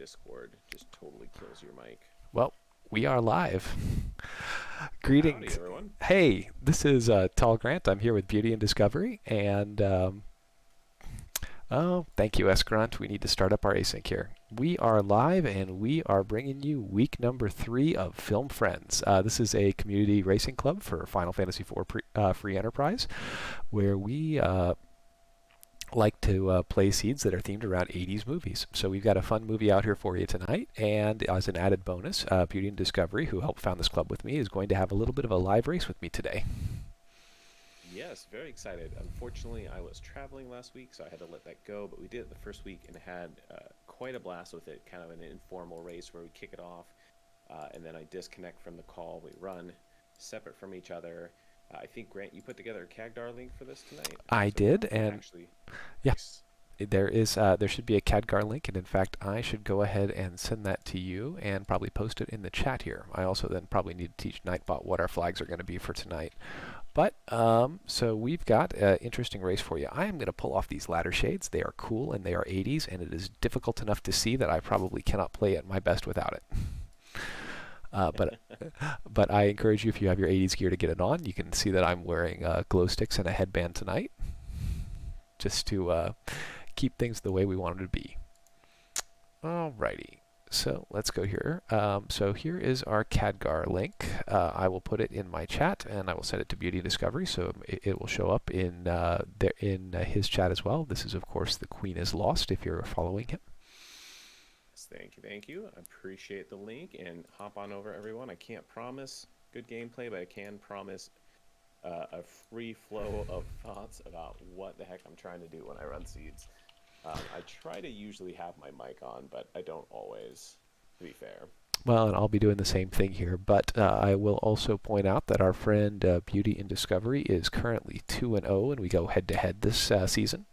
Discord just totally kills your mic. Well, we are live. Howdy, Greetings. everyone. Hey, this is Tall Grant. I'm here with Beauty and Discovery, and oh, thank you, S. Grunt. We need to start up our async here. We are live, and we are bringing you week number 3 of Film Friends. This is a community racing club for Final Fantasy IV Free Enterprise, where we like to play seeds that are themed around 80s movies. So we've got a fun movie out here for you tonight, and as an added bonus, Beauty and Discovery, who helped found this club with me, is going to have a little bit of a live race with me today. Yes, very excited. Unfortunately, I was traveling last week, so I had to let that go, but we did it the first week and had quite a blast with it, kind of an informal race where we kick it off, and then I disconnect from the call. We run separate from each other. I think, Grant, you put together a CAGDAR link for this tonight, I so did, and actually, yeah, nice. there should be a CADGAR link, and in fact, I should go ahead and send that to you and probably post it in the chat here. I also then probably need to teach Nightbot what our flags are going to be for tonight. But, so we've got an interesting race for you. I am going to pull off these ladder shades. They are cool, and they are 80s, and it is difficult enough to see that I probably cannot play at my best without it. But but I encourage you, if you have your 80s gear, to get it on. You can see that I'm wearing glow sticks and a headband tonight, just to keep things the way we want them to be. Alrighty, so let's go here. So here is our CADGAR link. I will put it in my chat, and I will send it to Beauty Discovery, so it will show up in his chat as well. This is, of course, The Queen is Lost, if you're following him. Thank you, thank you. I appreciate the link, and hop on over, everyone. I can't promise good gameplay, but I can promise a free flow of thoughts about what the heck I'm trying to do when I run seeds. I try to usually have my mic on, but I don't always, to be fair. Well, and I'll be doing the same thing here, but I will also point out that our friend Beauty in Discovery is currently 2-0, and we go head-to-head this season.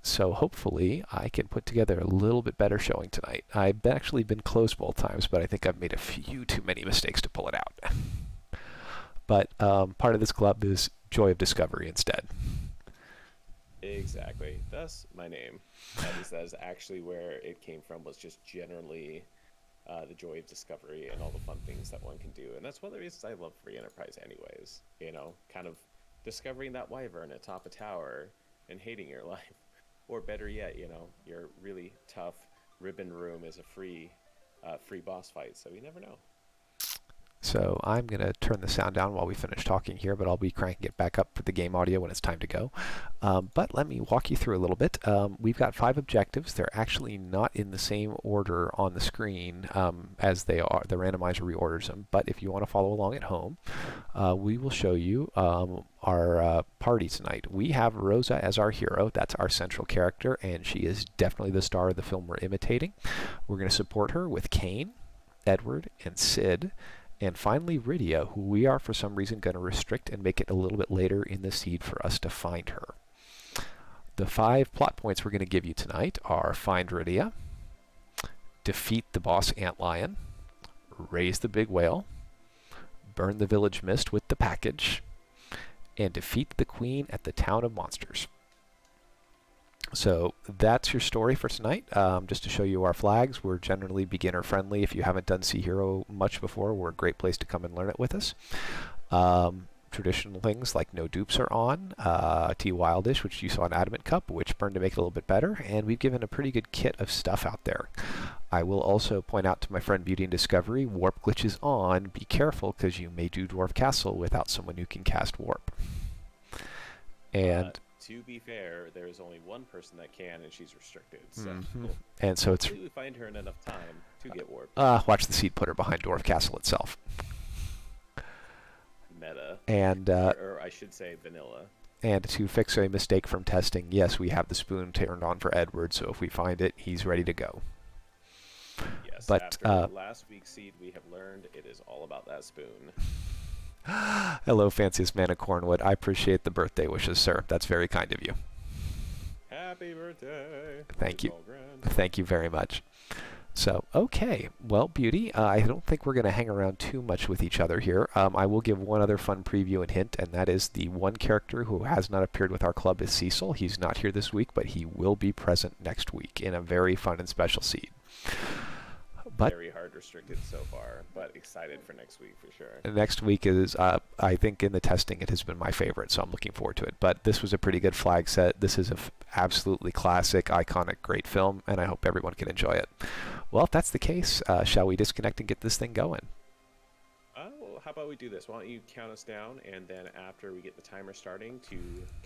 So hopefully I can put together a little bit better showing tonight. I've actually been close both times, but I think I've made a few too many mistakes to pull it out. But part of this club is Joy of Discovery instead. Exactly. Thus, my name. That is actually where it came from, was just generally the joy of discovery and all the fun things that one can do. And that's one of the reasons I love Free Enterprise anyways. You know, kind of discovering that wyvern atop a tower and hating your life. Or better yet, you know, your really tough ribbon room is a free boss fight, so you never know. So I'm going to turn the sound down while we finish talking here, but I'll be cranking it back up for the game audio when it's time to go. But let me walk you through a little bit. We've got 5 objectives. They're actually not in the same order on the screen as they are. The randomizer reorders them. But if you want to follow along at home, we will show you our party tonight. We have Rosa as our hero. That's our central character, and she is definitely the star of the film we're imitating. We're going to support her with Kane, Edward, and Sid. And finally, Rydia, who we are for some reason going to restrict and make it a little bit later in the seed for us to find her. The 5 plot points we're going to give you tonight are: find Rydia, defeat the boss antlion, raise the big whale, burn the village mist with the package, and defeat the queen at the town of monsters. So that's your story for tonight. Just to show you our flags, we're generally beginner friendly. If you haven't done Sea Hero much before, we're a great place to come and learn it with us. Traditional things like no dupes are on, T Wildish, which you saw in Adamant Cup, which burned to make it a little bit better, and we've given a pretty good kit of stuff out there. I will also point out to my friend Beauty and Discovery, warp glitches on. Be careful, because you may do Dwarf Castle without someone who can cast warp. And to be fair, there is only one person that can, and she's restricted. So and so it's hopefully we find her in enough time to get warped. watch the seed putter behind Dwarf Castle itself. Meta. And or I should say vanilla. And to fix a mistake from testing, yes, we have the spoon turned on for Edward, so if we find it, he's ready to go. Yes, but after last week's seed, we have learned it is all about that spoon. Hello, fanciest man of Cornwood. I appreciate the birthday wishes, sir. That's very kind of you. Happy birthday. Thank you. Thank you very much. So, okay. Well, Beauty, I don't think we're going to hang around too much with each other here. I will give one other fun preview and hint, and that is the one character who has not appeared with our club is Cecil. He's not here this week, but he will be present next week in a very fun and special seed. But very hard restricted so far, but excited for next week for sure. next week is, I think in the testing, it has been my favorite, so I'm looking forward to it. But this was a pretty good flag set. This is a absolutely classic, iconic, great film, and I hope everyone can enjoy it. Well, if that's the case, shall we disconnect and get this thing going? Oh, how about we do this? Why don't you count us down, and then after we get the timer starting to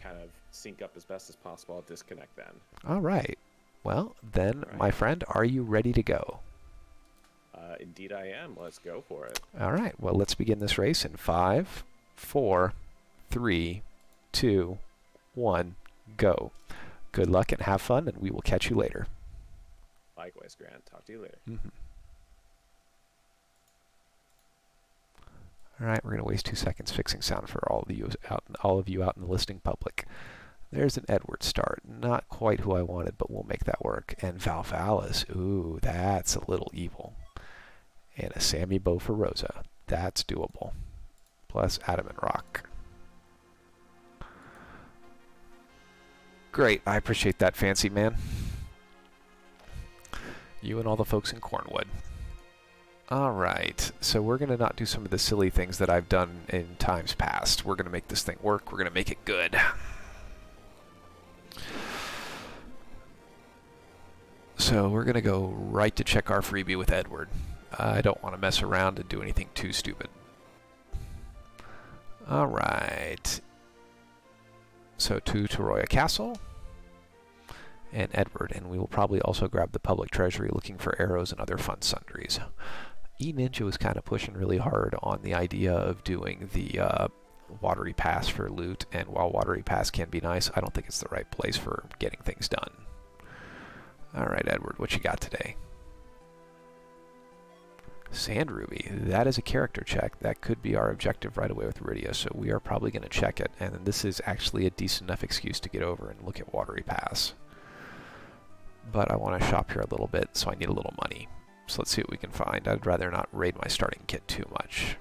kind of sync up as best as possible, I'll disconnect then. All right. Well, then, All my right. friend, are you ready to go? Indeed, I am. Let's go for it. All right. Well, let's begin this race in 5, 4, 3, 2, 1, go. Good luck and have fun, and we will catch you later. Likewise, Grant. Talk to you later. All right, we're going to waste 2 seconds fixing sound for all of you out in the listening public. There's an Edward start. Not quite who I wanted, but we'll make that work. And Valvalis. Ooh, that's a little evil. And a Sammy Bow for Rosa. That's doable. Plus Adamant Rock. Great, I appreciate that, fancy man. You and all the folks in Cornwood. Alright, so we're going to not do some of the silly things that I've done in times past. We're going to make this thing work. We're going to make it good. So we're going to go right to check our freebie with Edward. I don't want to mess around and do anything too stupid. Alright. So to Toroya Castle and Edward, and we will probably also grab the public treasury looking for arrows and other fun sundries. E-Ninja was kind of pushing really hard on the idea of doing the Watery Pass for loot, and while Watery Pass can be nice, I don't think it's the right place for getting things done. Alright, Edward, what you got today? Sand Ruby, that is a character check. That could be our objective right away with Rydia, so we are probably going to check it, and this is actually a decent enough excuse to get over and look at Watery Pass. But I want to shop here a little bit, so I need a little money. So let's see what we can find. I'd rather not raid my starting kit too much.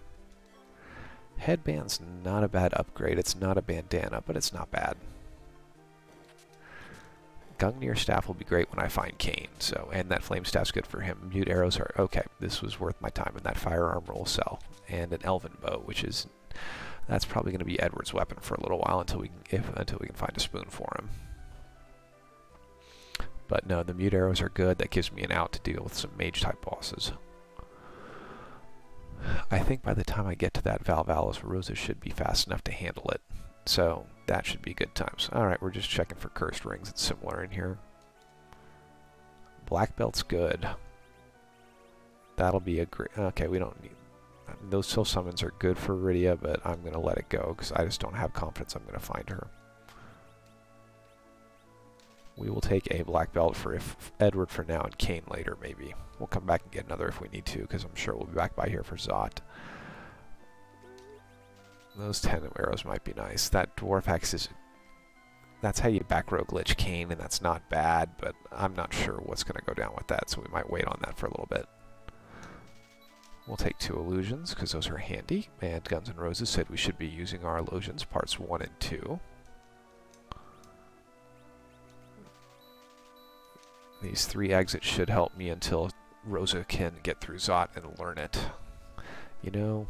Headband's not a bad upgrade. It's not a bandana, but it's not bad. Gungnir staff will be great when I find Kane, so, and that flame staff's good for him. Mute arrows are okay. This was worth my time, and that firearm will sell. And an elven bow, which is, that's probably going to be Edward's weapon for a little while until we can find a spoon for him. But no, the mute arrows are good. That gives me an out to deal with some mage type bosses. I think by the time I get to that Valvalis, Rosa should be fast enough to handle it. So that should be good times. Alright, we're just checking for cursed rings. It's similar in here. Black belt's good. That'll be a great... Okay, we don't need... Those soul summons are good for Rydia, but I'm going to let it go because I just don't have confidence I'm going to find her. We will take a black belt for Edward for now and Kane later, maybe. We'll come back and get another if we need to, because I'm sure we'll be back by here for Zot. Those 10 arrows might be nice. That dwarf axe is... That's how you back row glitch Kane, and that's not bad, but I'm not sure what's going to go down with that, so we might wait on that for a little bit. We'll take 2 illusions, because those are handy, and Guns N' Roses said we should be using our illusions, parts 1 and 2. These 3 exits should help me until Rosa can get through Zot and learn it. You know,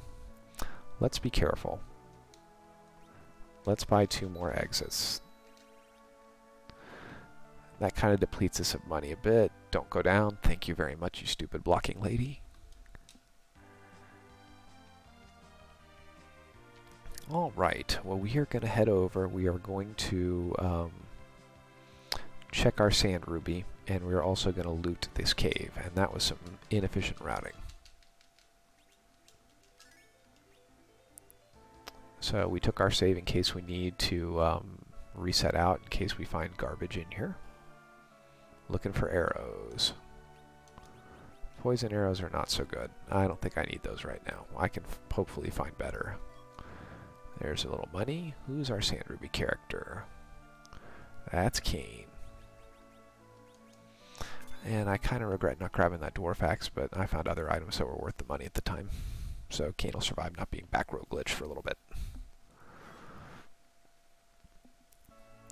let's be careful. Let's buy 2 more exits. That kind of depletes us of money a bit. Don't go down. Thank you very much, you stupid blocking lady. Alright, well we are going to head over. We are going to check our Sand Ruby, and we're also going to loot this cave, and that was some inefficient routing. So we took our save in case we need to reset out in case we find garbage in here. Looking for arrows. Poison arrows are not so good. I don't think I need those right now. I can hopefully find better. There's a little money. Who's our Sand Ruby character? That's Kane. And I kind of regret not grabbing that dwarf axe, but I found other items that were worth the money at the time. So Kane will survive not being back row glitched for a little bit.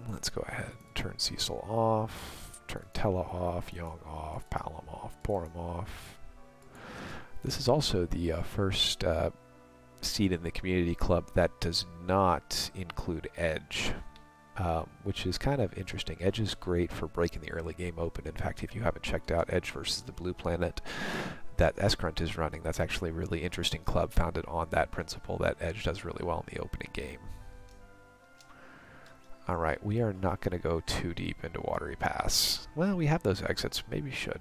Let's go ahead and turn Cecil off, turn Tella off, Young off, Palom off, Porum off. This is also the first seed in the community club that does not include Edge, which is kind of interesting. Edge is great for breaking the early game open. In fact, if you haven't checked out Edge versus the Blue Planet that Escrunt is running, that's actually a really interesting club founded on that principle that Edge does really well in the opening game. Alright, we are not going to go too deep into Watery Pass. Well, we have those exits. Maybe we should.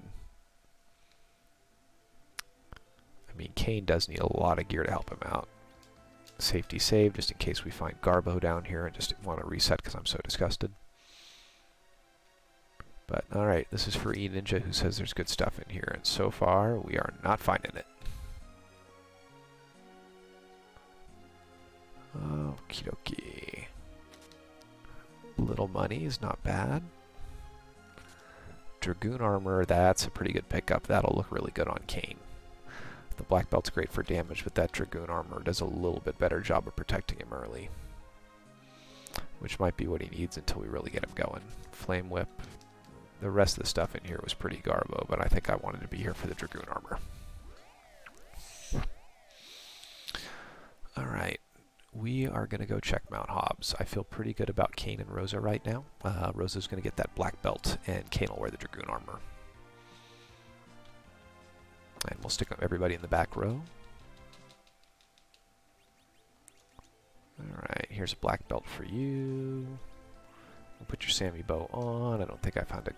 I mean, Kane does need a lot of gear to help him out. Safety save, just in case we find Garbo down here and just want to reset because I'm so disgusted. But, alright, this is for E-Ninja, who says there's good stuff in here, and so far, we are not finding it. Okie dokie. Little money is not bad. Dragoon armor, that's a pretty good pickup. That'll look really good on Kane. The black belt's great for damage, but that Dragoon armor does a little bit better job of protecting him early, which might be what he needs until we really get him going. Flame Whip. The rest of the stuff in here was pretty garbo, but I think I wanted to be here for the Dragoon armor. Alright, we are going to go check Mount Hobbs. I feel pretty good about Kane and Rosa right now. Rosa's going to get that black belt, and Kane will wear the Dragoon armor. And we'll stick everybody in the back row. Alright, here's a black belt for you. We'll put your Sammy bow on. I don't think I found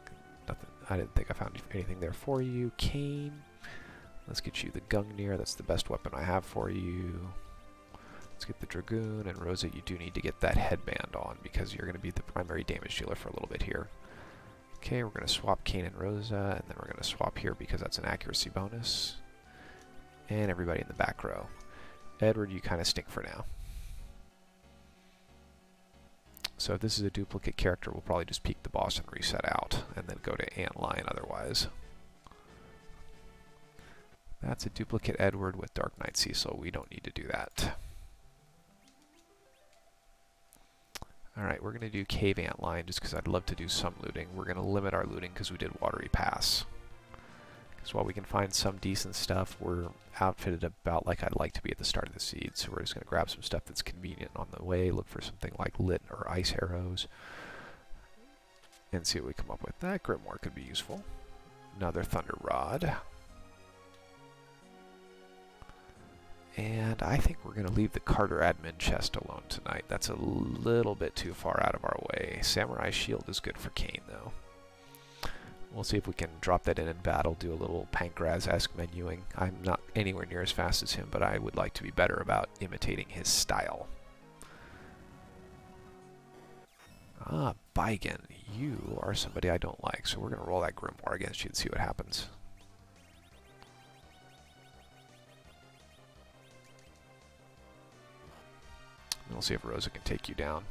nothing. I didn't think I found anything there for you. Kane, let's get you the Gungnir. That's the best weapon I have for you. Let's get the Dragoon, and Rosa, you do need to get that headband on because you're going to be the primary damage dealer for a little bit here. Okay, we're going to swap Kane and Rosa, and then we're going to swap here because that's an accuracy bonus. And everybody in the back row. Edward, you kind of stink for now. So if this is a duplicate character, we'll probably just peek the boss and reset out, and then go to Antlion otherwise. That's a duplicate Edward with Dark Knight Cecil. We don't need to do that. Alright, we're going to do Cave Antlion just because I'd love to do some looting. We're going to limit our looting because we did Watery Pass. Because while we can find some decent stuff, we're outfitted about like I'd like to be at the start of the seed. So we're just going to grab some stuff that's convenient on the way, look for something like lit or ice arrows, and see what we come up with. That Grimoire could be useful. Another Thunder Rod. And I think we're going to leave the Carter admin chest alone tonight. That's a little bit too far out of our way. Samurai Shield is good for Kane, though. We'll see if we can drop that in battle, do a little Pankraz-esque menuing. I'm not anywhere near as fast as him, but I would like to be better about imitating his style. Ah, Baigen, you are somebody I don't like, so we're going to roll that Grimoire against you and see what happens. We'll see if Rosa can take you down.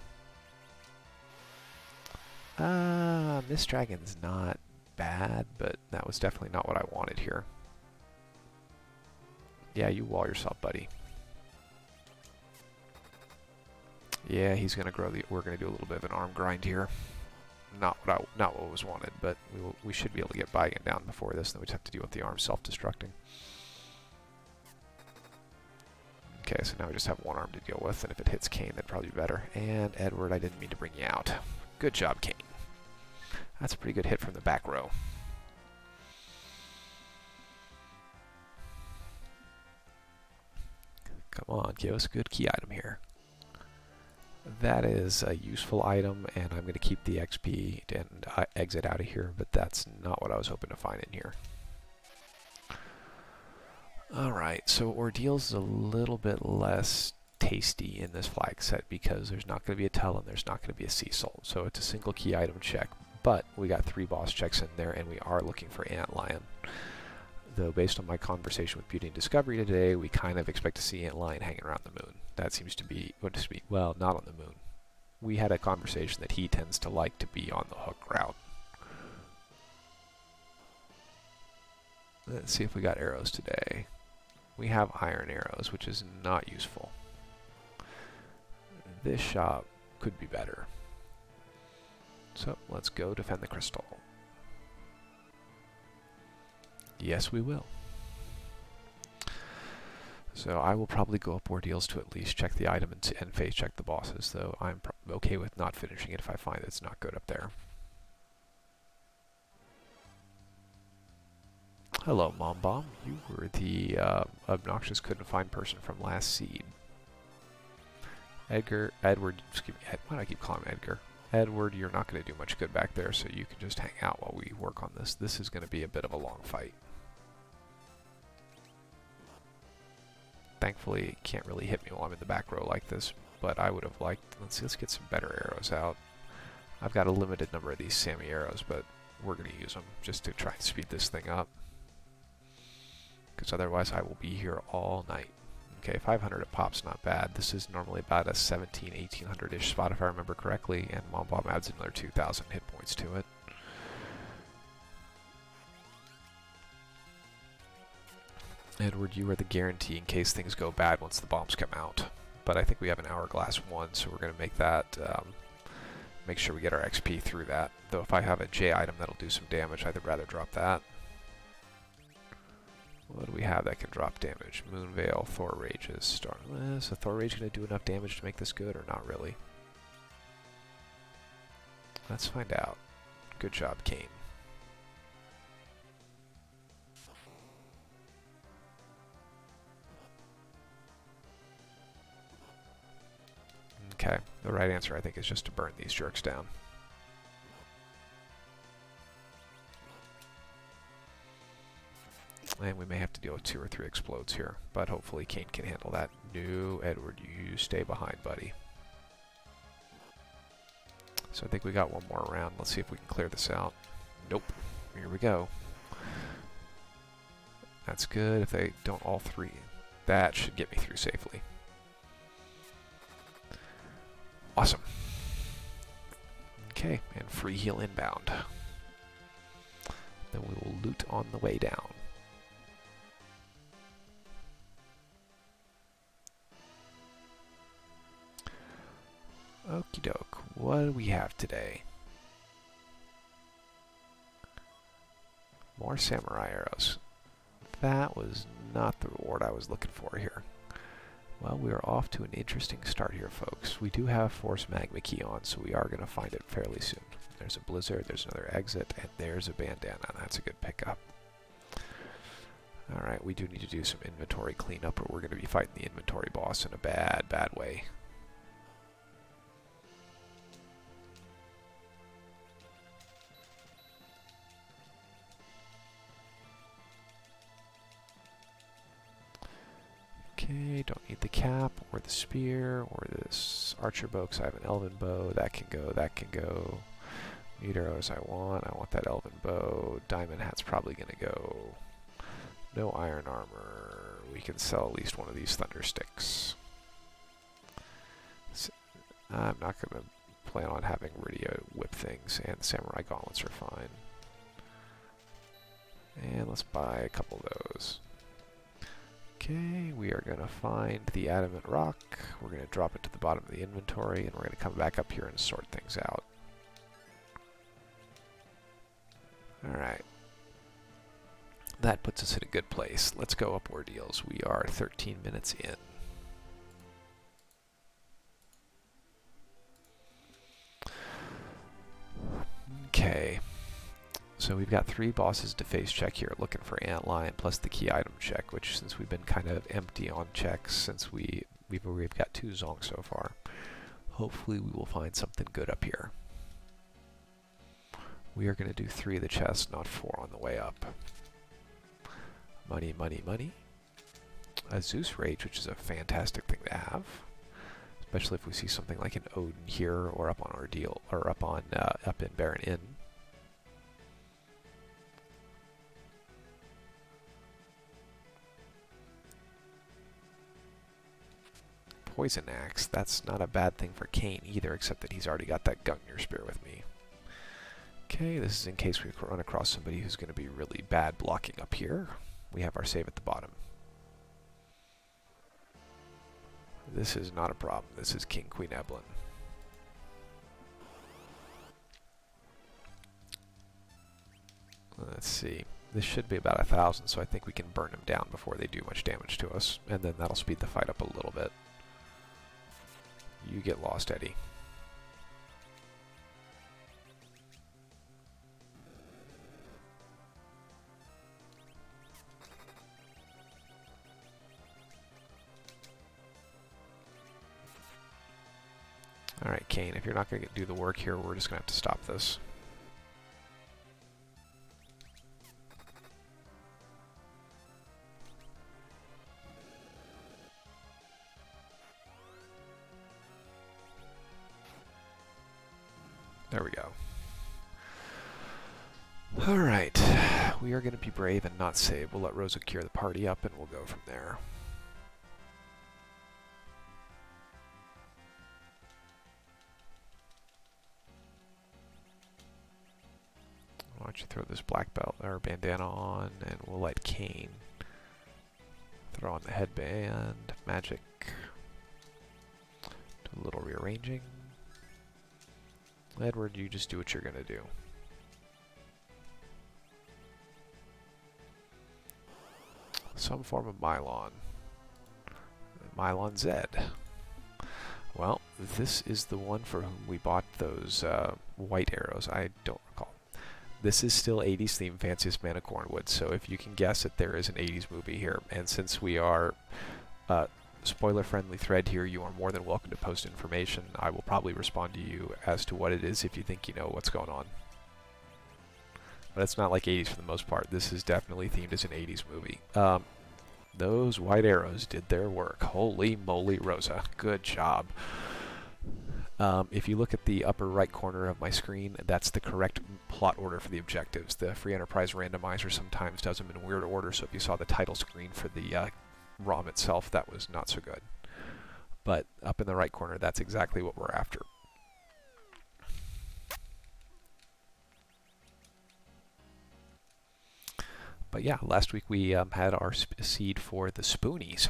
Miss Dragon's not bad, but that was definitely not what I wanted here. Yeah, you wall yourself, buddy. Yeah, he's gonna grow the. We're gonna do a little bit of an arm grind here. Not what was wanted, but we should be able to get Baigen down before this. Then we just have to deal with the arm self-destructing. Okay, so now we just have one arm to deal with, and if it hits Kane, that'd probably be better. And Edward, I didn't mean to bring you out. Good job, Kane. That's a pretty good hit from the back row. Come on, give us a good key item here. That is a useful item, and I'm going to keep the XP and exit out of here, but that's not what I was hoping to find in here. Alright, so Ordeal's is a little bit less tasty in this flag set because there's not going to be a Tell and there's not going to be a Cecil. So it's a single key item check, but we got 3 boss checks in there and we are looking for Antlion. Though based on my conversation with Beauty and Discovery today, we kind of expect to see Antlion hanging around the moon. That seems to be, well, not on the moon. We had a conversation that he tends to like to be on the hook route. Let's see if we got arrows today. We have iron arrows, which is not useful. This shop could be better. So let's go defend the crystal. Yes, we will. So I will probably go up ordeals to at least check the item and face check the bosses, though I'm okay with not finishing it if I find it's not good up there. Hello, Mom Bomb. You were the obnoxious couldn't find person from last seed. Edward, excuse me, why do I keep calling him Edgar? Edward, you're not going to do much good back there, so you can just hang out while we work on this. This is going to be a bit of a long fight. Thankfully, it can't really hit me while I'm in the back row like this, but I would have liked... Let's get some better arrows out. I've got a limited number of these Sammy arrows, but we're going to use them just to try and speed this thing up. Because otherwise I will be here all night. Okay, 500 a pop's not bad. This is normally about a 1800-ish spot if I remember correctly, and Mom Bomb adds another 2,000 hit points to it. Edward, you are the guarantee in case things go bad once the bombs come out. But I think we have an hourglass 1, so we're going to make that, make sure we get our XP through that. Though if I have a J item that'll do some damage, I'd rather drop that. What do we have that can drop damage? Moonveil, Thor Rages, Star... Is a Thor Rage going to do enough damage to make this good, or not really? Let's find out. Good job, Kane. Okay, the right answer I think is just to burn these jerks down. And we may have to deal with 2 or 3 explodes here, but hopefully Kane can handle that. No, Edward, you stay behind, buddy. So I think we got one more round. Let's see if we can clear this out. Nope. Here we go. That's good if they don't all 3. That should get me through safely. Awesome. Okay, and free heal inbound. Then we will loot on the way down. Okie doke, what do we have today? More samurai arrows. That was not the reward I was looking for here. Well, we are off to an interesting start here, folks. We do have Force Magma Key on, so we are going to find it fairly soon. There's a blizzard, there's another exit, and there's a bandana. That's a good pickup. Alright, we do need to do some inventory cleanup, or we're going to be fighting the inventory boss in a bad, bad way. Okay, don't need the cap, or the spear, or this archer bow, because I have an elven bow. That can go, that can go. Meat arrows I want that elven bow. Diamond hat's probably going to go. No iron armor. We can sell at least one of these thunder sticks. I'm not going to plan on having radio whip things, and the samurai gauntlets are fine. And let's buy a couple of those. Okay, we are going to find the adamant rock. We're going to drop it to the bottom of the inventory, and we're going to come back up here and sort things out. Alright. That puts us in a good place. Let's go up ordeals. We are 13 minutes in. Okay. So we've got 3 bosses to face check here, looking for Antlion plus the key item check, which since we've been kind of empty on checks since we've got 2 zongs so far, hopefully we will find something good up here. We are going to do 3 of the chests, not 4 on the way up. Money, money, money. A Zeus Rage, which is a fantastic thing to have, especially if we see something like an Odin here or up on Ordeal or up in Baron Inn. Poison Axe, that's not a bad thing for Kane either, except that he's already got that Gungnir Spear with me. Okay, this is in case we run across somebody who's going to be really bad blocking up here. We have our save at the bottom. This is not a problem. This is King Queen Eblin. Let's see. This should be about 1,000, so I think we can burn them down before they do much damage to us, and then that'll speed the fight up a little bit. You get lost, Eddie. Alright, Kane, if you're not going to do the work here, we're just going to have to stop this. There we go. Alright, we are going to be brave and not save. We'll let Rosa cure the party up and we'll go from there. Why don't you throw this black belt or bandana on, and we'll let Kane throw on the headband. Magic. Do a little rearranging. Edward, you just do what you're gonna do. Some form of Mylon. Mylon Z. Well, this is the one for whom we bought those white arrows. I don't recall. This is still 80s theme, Fanciest Man of Cornwood, so if you can guess it, there is an 80s movie here. And since we are spoiler-friendly thread here, you are more than welcome to post information. I will probably respond to you as to what it is if you think you know what's going on. But it's not like 80s for the most part. This is definitely themed as an 80s movie. Those white arrows did their work. Holy moly, Rosa. Good job. If you look at the upper right corner of my screen, that's the correct plot order for the objectives. The Free Enterprise randomizer sometimes does them in weird order, so if you saw the title screen for the ROM itself, that was not so good. But up in the right corner, that's exactly what we're after. But yeah, last week we had our seed for the Spoonies.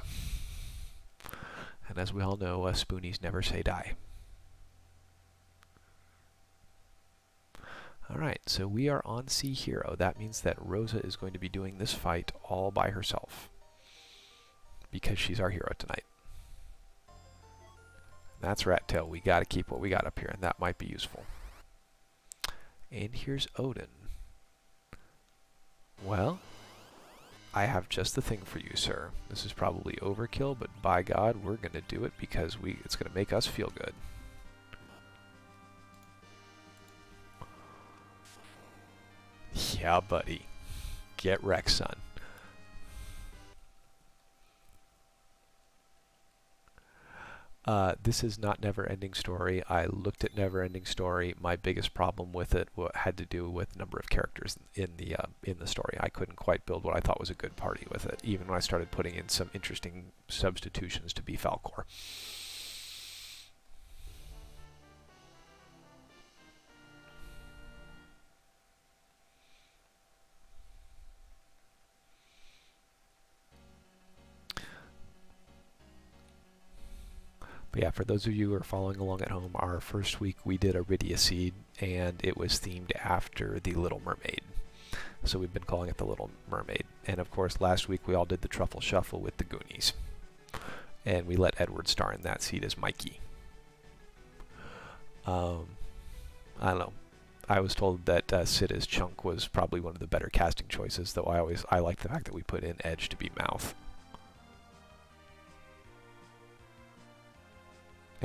And as we all know, Spoonies never say die. Alright, so we are on Sea Hero. That means that Rosa is going to be doing this fight all by herself. Because she's our hero tonight. That's Rat Tail. We gotta keep what we got up here, and that might be useful. And here's Odin. Well, I have just the thing for you, sir. This is probably overkill, but by God, we're gonna do it because it's gonna make us feel good. Yeah, buddy. Get wrecked, son. This is not Never-Ending Story. I looked at Never-Ending Story. My biggest problem with it had to do with number of characters in the story. I couldn't quite build what I thought was a good party with it, even when I started putting in some interesting substitutions to be Falcor. But yeah, for those of you who are following along at home, our first week we did Iridia Seed, and it was themed after The Little Mermaid. So we've been calling it The Little Mermaid. And of course, last week we all did the Truffle Shuffle with the Goonies. And we let Edward star in that seed as Mikey. I don't know. I was told that Sid as Chunk was probably one of the better casting choices, though I like the fact that we put in Edge to be Mouth.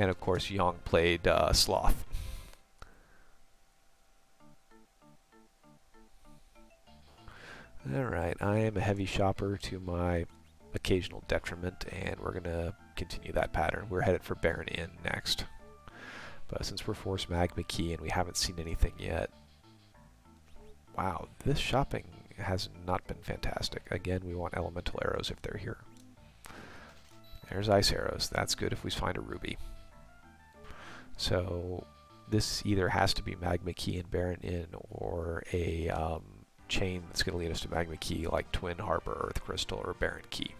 And of course, Young played Sloth. Alright, I am a heavy shopper to my occasional detriment, and we're going to continue that pattern. We're headed for Baron Inn next. But since we're Force Magma Key and we haven't seen anything yet... Wow, this shopping has not been fantastic. Again, we want elemental arrows if they're here. There's ice arrows. That's good if we find a ruby. So this either has to be Magma Key and Baron Inn, or a chain that's going to lead us to Magma Key, like Twin Harbor, Earth Crystal, or Baron Key.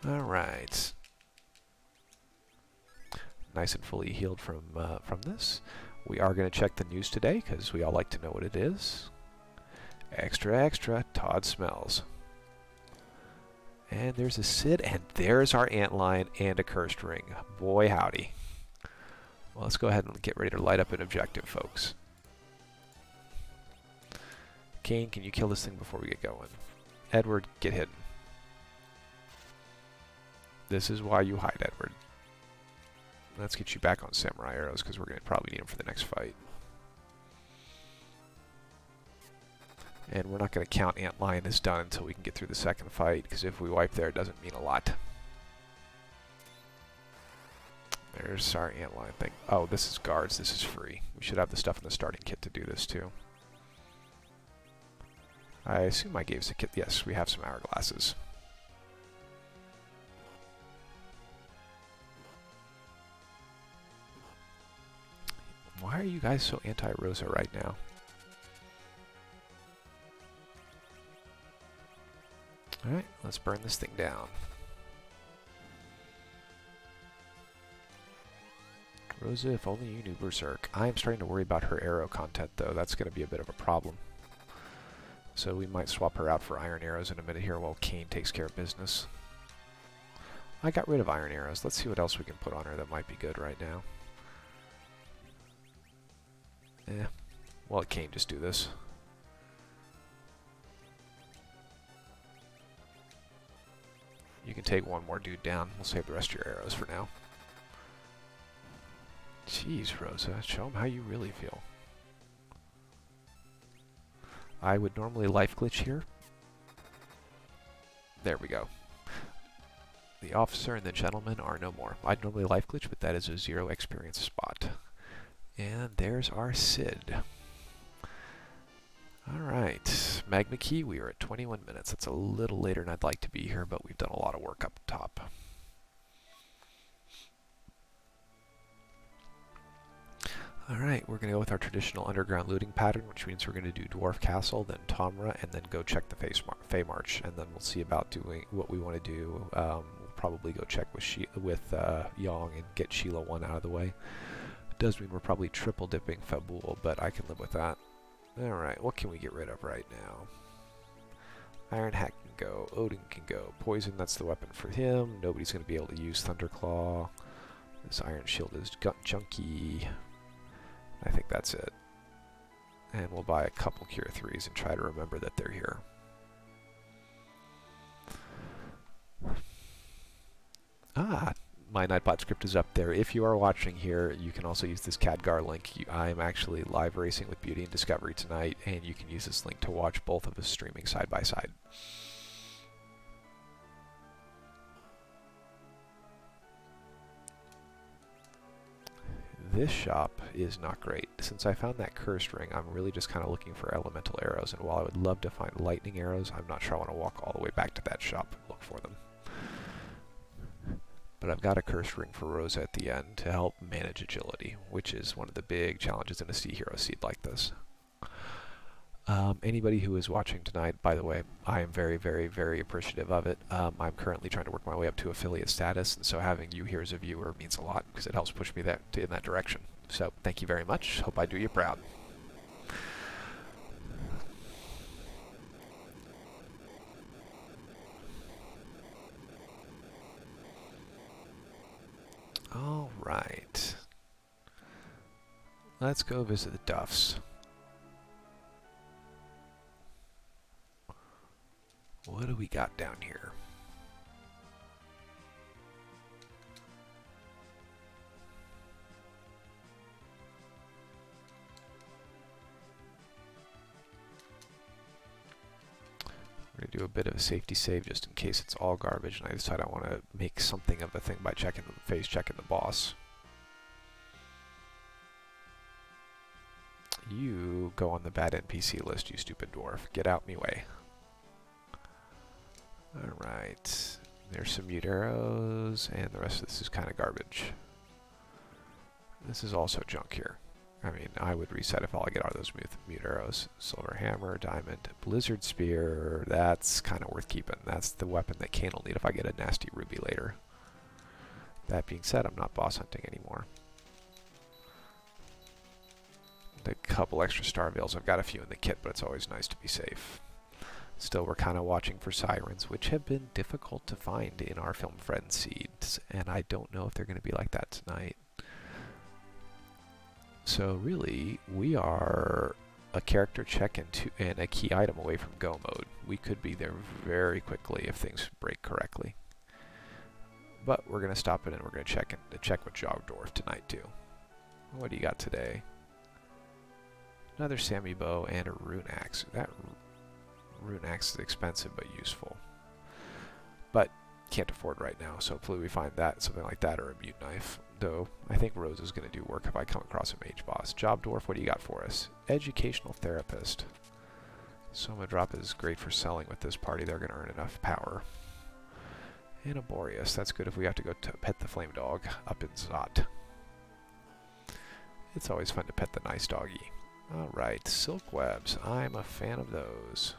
Alright. Nice and fully healed from this. We are going to check the news today because we all like to know what it is. Extra, extra, Todd smells. And there's a Sid, and there's our antlion and a cursed ring. Boy, howdy. Well, let's go ahead and get ready to light up an objective, folks. Kane, can you kill this thing before we get going? Edward, get hidden. This is why you hide, Edward. Let's get you back on samurai arrows because we're going to probably need them for the next fight. And we're not going to count antlion as done until we can get through the second fight, because if we wipe there, it doesn't mean a lot. There's our antlion thing. Oh, this is guards. This is free. We should have the stuff in the starting kit to do this too. I assume I gave us a kit. Yes, we have some hourglasses. Why are you guys so anti-Rosa right now? Alright, let's burn this thing down. Rosa, if only you knew Berserk. I am starting to worry about her arrow content, though. That's going to be a bit of a problem. So we might swap her out for iron arrows in a minute here while Kane takes care of business. I got rid of iron arrows. Let's see what else we can put on her that might be good right now. We'll let Kane just do this. You can take one more dude down. We'll save the rest of your arrows for now. Jeez, Rosa, show him how you really feel. I would normally life glitch here. There we go. The officer and the gentleman are no more. I'd normally life glitch, but that is a 0 experience spot. And there's our Sid. Alright, Magma Key, we are at 21 minutes. That's a little later than I'd like to be here, but we've done a lot of work up top. Alright, we're going to go with our traditional underground looting pattern, which means we're going to do Dwarf Castle, then Tomra, and then go check the Fey March, and then we'll see about doing what we want to do. We'll probably go check with Yong and get Sheila 1 out of the way. It does mean we're probably triple dipping Fabul, but I can live with that. Alright, what can we get rid of right now? Iron Hat can go, Odin can go, Poison, that's the weapon for him. Nobody's going to be able to use Thunderclaw. This Iron Shield is junky. I think that's it. And we'll buy a couple Cure 3s and try to remember that they're here. Ah, my Nightbot script is up there. If you are watching here, you can also use this Khadgar link. I'm actually live racing with BeautyInDiscovery tonight, and you can use this link to watch both of us streaming side by side. This shop is not great. Since I found that cursed ring, I'm really just kind of looking for elemental arrows, and while I would love to find lightning arrows, I'm not sure I want to walk all the way back to that shop and look for them. But I've got a cursed ring for Rosa at the end to help manage agility, which is one of the big challenges in a Sea Hero seed like this. Anybody who is watching tonight, by the way, I am very, very, very appreciative of it. I'm currently trying to work my way up to affiliate status, and so having you here as a viewer means a lot because it helps push me in that direction. So thank you very much. Hope I do you proud. All right. Let's go visit the Duffs. What do we got down here? We're going to do a bit of a safety save just in case it's all garbage and I decide I want to make something of a thing by checking the boss. You go on the bad NPC list, you stupid dwarf. Get out me way. Alright. There's some mute arrows, and the rest of this is kind of garbage. This is also junk here. I mean, I would reset if all I get out of those mute arrows. Silver hammer, diamond, blizzard spear. That's kind of worth keeping. That's the weapon that Kane will need if I get a nasty ruby later. That being said, I'm not boss hunting anymore. The couple extra star veils. I've got a few in the kit, but it's always nice to be safe. Still, we're kind of watching for sirens, which have been difficult to find in our Film Friend seeds, and I don't know if they're going to be like that tonight. So really, we are a character check and a key item away from go mode. We could be there very quickly if things break correctly. But we're going to stop it and we're going to check with Jogdorf tonight too. What do you got today? Another Sammy bow and a rune axe. That rune axe is expensive but useful. But can't afford right now, so hopefully we find that, something like that, or a mute knife. Though I think Rose is going to do work if I come across a mage boss. Jobdorf, what do you got for us? Educational therapist. Soma drop is great for selling with this party. They're going to earn enough power. And a Boreas. That's good if we have to go to pet the flame dog up in Zot. It's always fun to pet the nice doggy. Alright, silk webs. I'm a fan of those.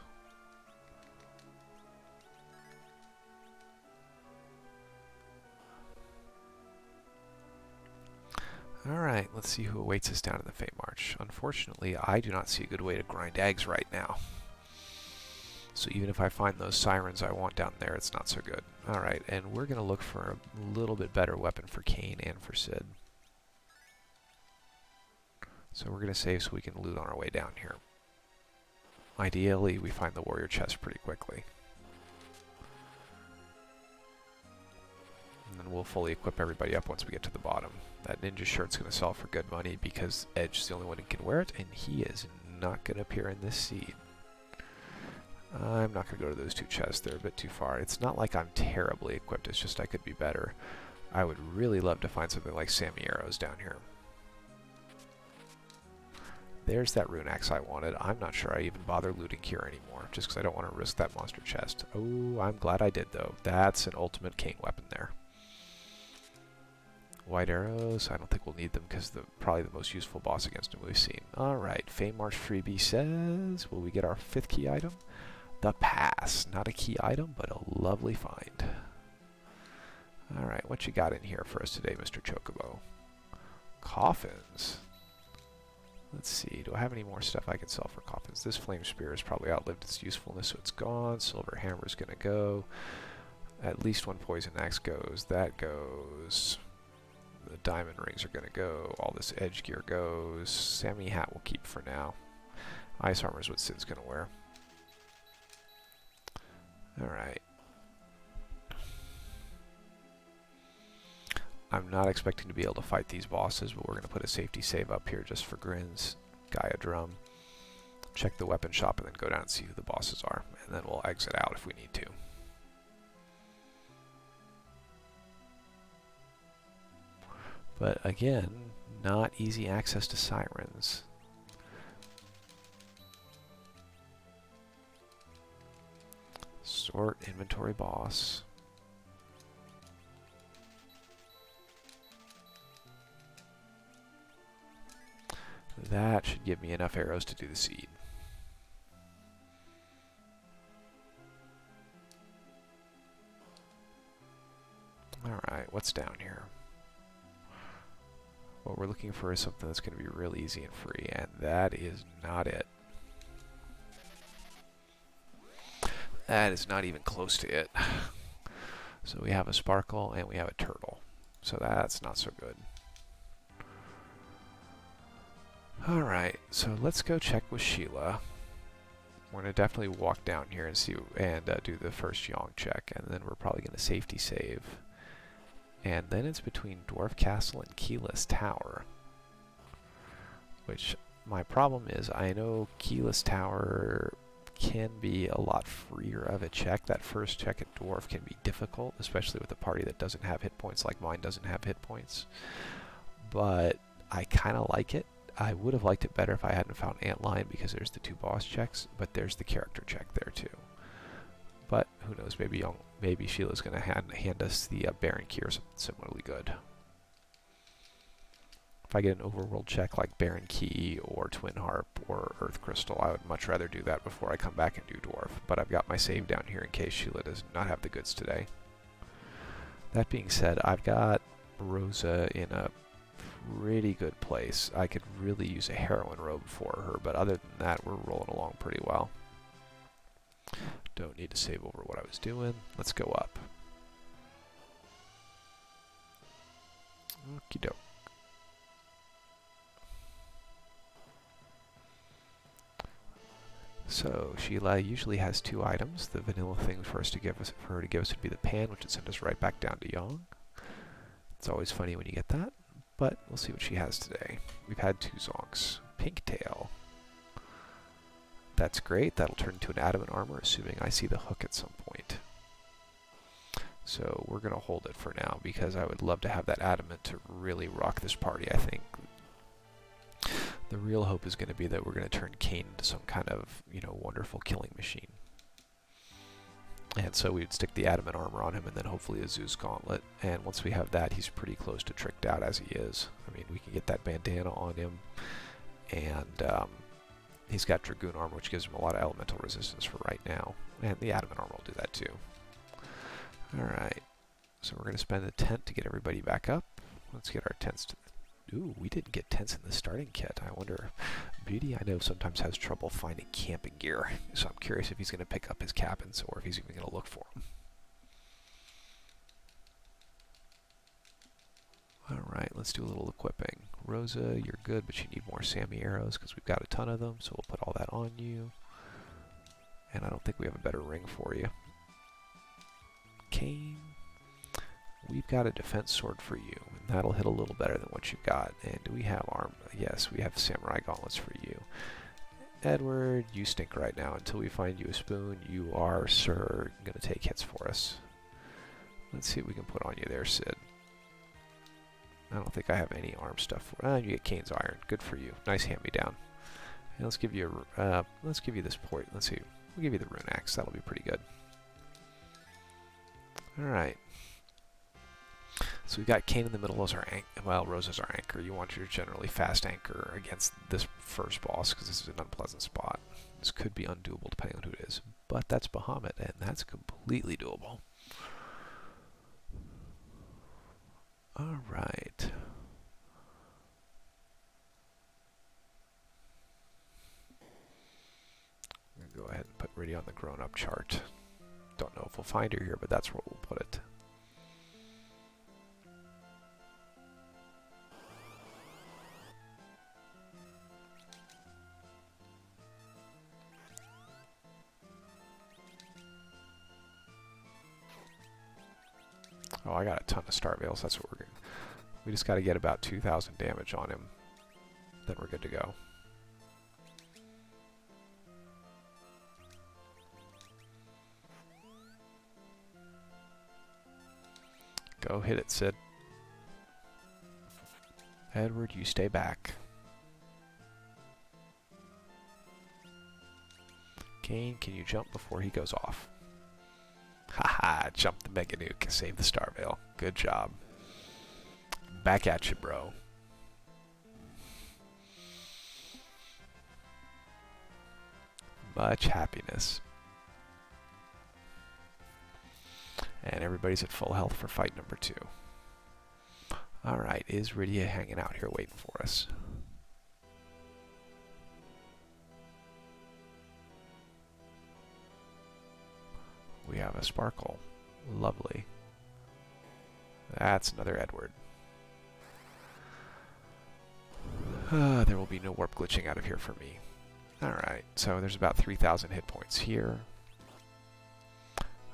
Alright, let's see who awaits us down in the Fey March. Unfortunately, I do not see a good way to grind eggs right now. So even if I find those sirens I want down there, it's not so good. Alright, and we're going to look for a little bit better weapon for Cain and for Sid. So we're going to save so we can loot on our way down here. Ideally, we find the warrior chest pretty quickly. And then we'll fully equip everybody up once we get to the bottom. That ninja shirt's going to sell for good money because Edge is the only one who can wear it, and he is not going to appear in this seed. I'm not going to go to those two chests. They're a bit too far. It's not like I'm terribly equipped. It's just I could be better. I would really love to find something like Sammy arrows down here. There's that rune axe I wanted. I'm not sure I even bother looting here anymore, just because I don't want to risk that monster chest. Oh, I'm glad I did, though. That's an ultimate Cain weapon there. White arrows, I don't think we'll need them because they're probably the most useful boss against him we've seen. Alright, Fey March freebie says, will we get our 5th key item? The pass. Not a key item, but a lovely find. Alright, what you got in here for us today, Mr. Chocobo? Coffins. Let's see, do I have any more stuff I can sell for coffins? This flame spear has probably outlived its usefulness, so it's gone. Silver hammer's gonna go. At least one poison axe goes. That goes. The diamond rings are gonna go. All this edge gear goes. Sammy hat we'll keep for now. Ice armor's what Sid's gonna wear. Alright. I'm not expecting to be able to fight these bosses, but we're going to put a safety save up here just for grins. Gaia drum. Check the weapon shop and then go down and see who the bosses are. And then we'll exit out if we need to. But again, not easy access to sirens. Sort inventory boss. That should give me enough arrows to do the seed. Alright, what's down here? What we're looking for is something that's going to be real easy and free, and that is not it. That is not even close to it. So we have a sparkle and we have a turtle. So that's not so good. Alright, so let's go check with Sheila. We're going to definitely walk down here and see and do the first Yong check, and then we're probably going to safety save. And then it's between Dwarf Castle and Keyless Tower. Which, my problem is, I know Keyless Tower can be a lot freer of a check. That first check at Dwarf can be difficult, especially with a party that doesn't have hit points like mine doesn't have hit points. But I kind of like it. I would have liked it better if I hadn't found Antline because there's the 2 boss checks, but there's the character check there too. But who knows, maybe Sheila's going to hand us the Baron Key or something similarly good. If I get an overworld check like Baron Key or Twin Harp or Earth Crystal, I would much rather do that before I come back and do Dwarf. But I've got my save down here in case Sheila does not have the goods today. That being said, I've got Rosa in a pretty good place. I could really use a heroine robe for her, but other than that, we're rolling along pretty well. Don't need to save over what I was doing. Let's go up. Okie doke. So Sheila usually has 2 items. The vanilla thing for her to give us would be the pan, which would send us right back down to Yang. It's always funny when you get that, but we'll see what she has today. We've had 2 zonks. Pinktail. That's great. That'll turn into an adamant armor, assuming I see the hook at some point. So we're going to hold it for now, because I would love to have that adamant to really rock this party, I think. The real hope is going to be that we're going to turn Kane into some kind of, wonderful killing machine. And so we'd stick the adamant armor on him, and then hopefully a Zeus gauntlet. And once we have that, he's pretty close to tricked out as he is. I mean, we can get that bandana on him, and he's got Dragoon armor, which gives him a lot of elemental resistance for right now. And the adamant armor will do that too. Alright, so we're going to spend the tent to get everybody back up. Let's get our tents to... Ooh, we didn't get tents in the starting kit. I wonder... Beauty, I know, sometimes has trouble finding camping gear, so I'm curious if he's going to pick up his cabins or if he's even going to look for them. Alright, let's do a little equipping. Rosa, you're good, but you need more Sammy arrows because we've got a ton of them, so we'll put all that on you. And I don't think we have a better ring for you. Kane, we've got a defense sword for you, and that'll hit a little better than what you've got. And do we have arm? Yes, we have samurai gauntlets for you. Edward, you stink right now. Until we find you a spoon, you are, sir, going to take hits for us. Let's see what we can put on you there, Sid. I don't think I have any arm stuff for you. Get Kane's iron. Good for you. Nice hand-me-down. And let's give you this point. Let's see. We'll give you the rune axe. That'll be pretty good. Alright. So we've got Kane in the middle as our anchor. Well, Rosa's our anchor. You want your generally fast anchor against this first boss, because this is an unpleasant spot. This could be undoable depending on who it is. But that's Bahamut, and that's completely doable. Alright. I'm going to go ahead and put Riddy on the grown-up chart. Don't know if we'll find her here, but that's where we'll put it. Oh, I got a ton of Star Veils. That's what we're going to... We just got to get about 2,000 damage on him. Then we're good to go. Go hit it, Sid. Edward, you stay back. Kane, can you jump before he goes off? Haha, jump the Mega Nuke. Save the Star Veil. Good job. Back at you, bro. Much happiness. And everybody's at full health for fight number 2. Alright, is Rydia hanging out here waiting for us? We have a Sparkle. Lovely. That's another Edward. There will be no warp glitching out of here for me. Alright, so there's about 3,000 hit points here.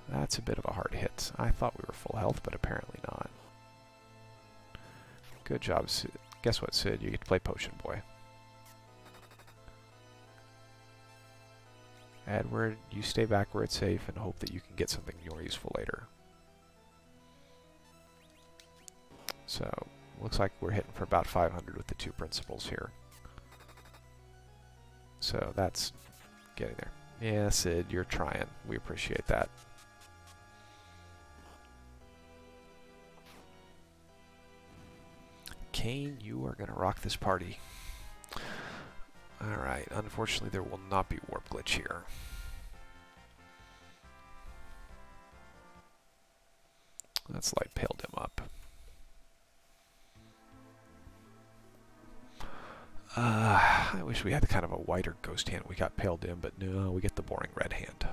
That's a bit of a hard hit. I thought we were full health, but apparently not. Good job, Sid. Guess what, Sid? You get to play Potion Boy. Edward, you stay back where it's safe and hope that you can get something more useful later. So, looks like we're hitting for about 500 with the 2 principals here. So that's getting there. Yeah, Sid, you're trying. We appreciate that. Kane, you are going to rock this party. Alright, unfortunately there will not be warp glitch here. Let's light paled him up. I wish we had kind of a whiter ghost hand. We got pale dim, but no, we get the boring red hand.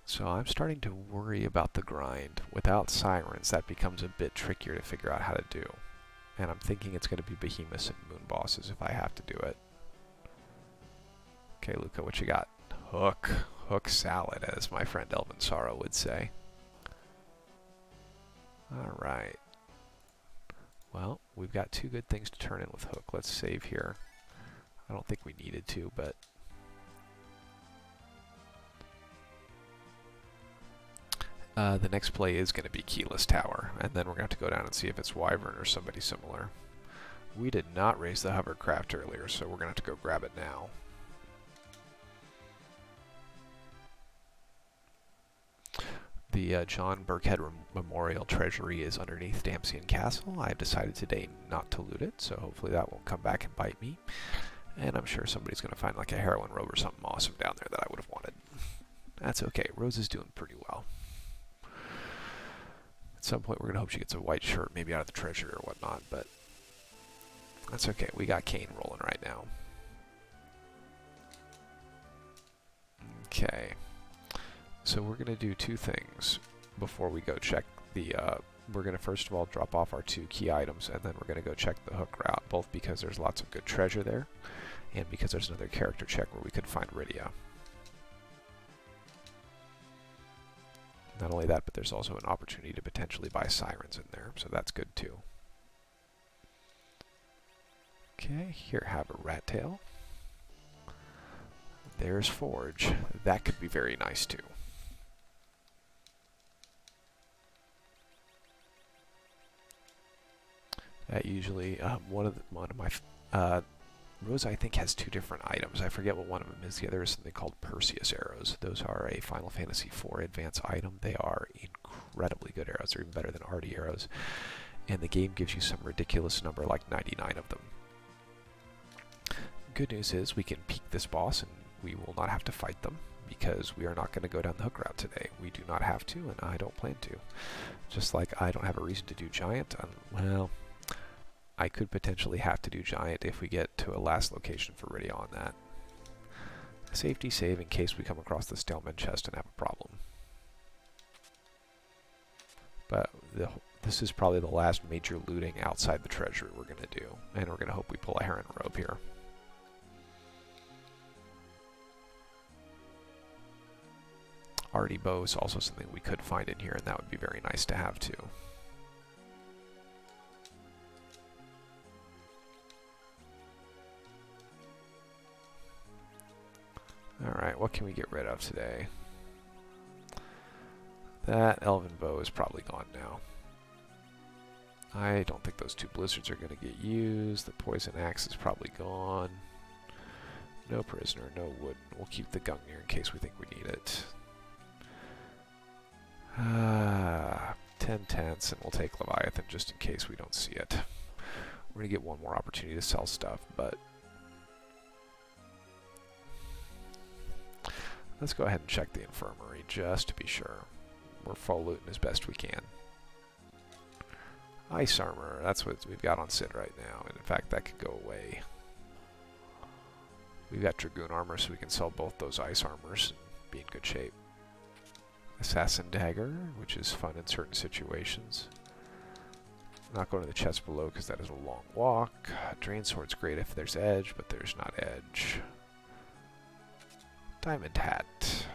So I'm starting to worry about the grind. Without sirens, that becomes a bit trickier to figure out how to do. And I'm thinking it's going to be behemoths and moon bosses if I have to do it. Okay, Luca, what you got? Hook. Hook salad, as my friend Elvin Sorrow would say. Alright. Well, we've got 2 good things to turn in with Hook. Let's save here. I don't think we needed to, but... the next play is going to be Keyless Tower, and then we're going to have to go down and see if it's Wyvern or somebody similar. We did not raise the hovercraft earlier, so we're going to have to go grab it now. The John Burkhead Memorial Treasury is underneath Damsian Castle. I've decided today not to loot it, so hopefully that won't come back and bite me. And I'm sure somebody's going to find like a heroin robe or something awesome down there that I would have wanted. That's okay. Rose is doing pretty well. At some point we're going to hope she gets a white shirt, maybe out of the treasury or whatnot, but that's okay. We got Kane rolling right now. Okay. So we're going to do 2 things before we go check the... we're going to first of all drop off our 2 key items, and then we're going to go check the Hook route, both because there's lots of good treasure there, and because there's another character check where we could find Rydia. Not only that, but there's also an opportunity to potentially buy sirens in there, so that's good too. Okay, here, have a rat tail. There's Forge. That could be very nice too. That usually, one of my Rose, I think, has 2 different items. I forget what one of them is. The other is something called Perseus arrows. Those are a Final Fantasy IV advanced item. They are incredibly good arrows. They're even better than Artie arrows. And the game gives you some ridiculous number, like 99 of them. Good news is we can peek this boss and we will not have to fight them, because we are not going to go down the Hook route today. We do not have to, and I don't plan to. Just like I don't have a reason to do Giant. Well, I could potentially have to do Giant if we get to a last location for Rydia on that. Safety save in case we come across the Staleman chest and have a problem. But this is probably the last major looting outside the treasury we're going to do, and we're going to hope we pull a heron robe here. Artie bow is also something we could find in here, and that would be very nice to have too. Alright, what can we get rid of today? That elven bow is probably gone now. I don't think those 2 blizzards are going to get used. The poison axe is probably gone. No prisoner, no wood. We'll keep the Gungnir in case we think we need it. 10 tenths, and we'll take Leviathan just in case we don't see it. We're going to get one more opportunity to sell stuff, but... let's go ahead and check the infirmary just to be sure. We're full looting as best we can. Ice armor, that's what we've got on Sid right now, and in fact that could go away. We've got Dragoon armor, so we can sell both those ice armors and be in good shape. Assassin dagger, which is fun in certain situations. I'm not going to the chest below because that is a long walk. Drain sword's great if there's edge, but there's not edge. Diamond hat.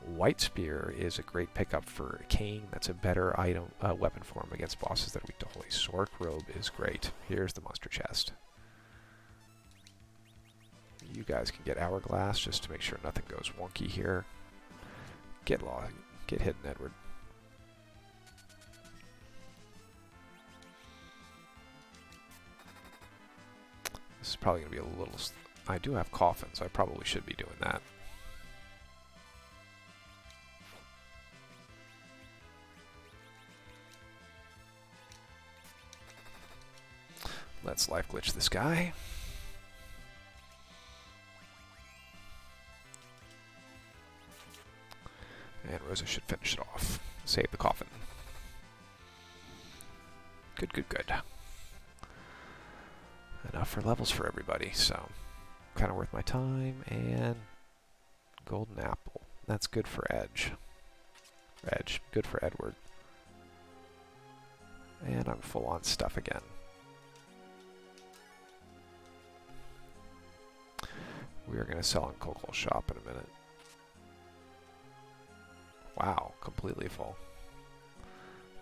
White spear is a great pickup for Kane. That's a better item, weapon for him against bosses that are weak to holy. Sork robe is great. Here's the monster chest. You guys can get hourglass just to make sure nothing goes wonky here. Get hidden, Edward. This is probably going to be a little... I do have coffins, so I probably should be doing that. Let's life glitch this guy. And Rosa should finish it off. Save the coffin. Good, good, good. Enough for levels for everybody, so kind of worth my time. And golden apple. That's good for Edge. Good for Edward. And I'm full on stuff again. We are going to sell in Coco's shop in a minute. Wow, completely full.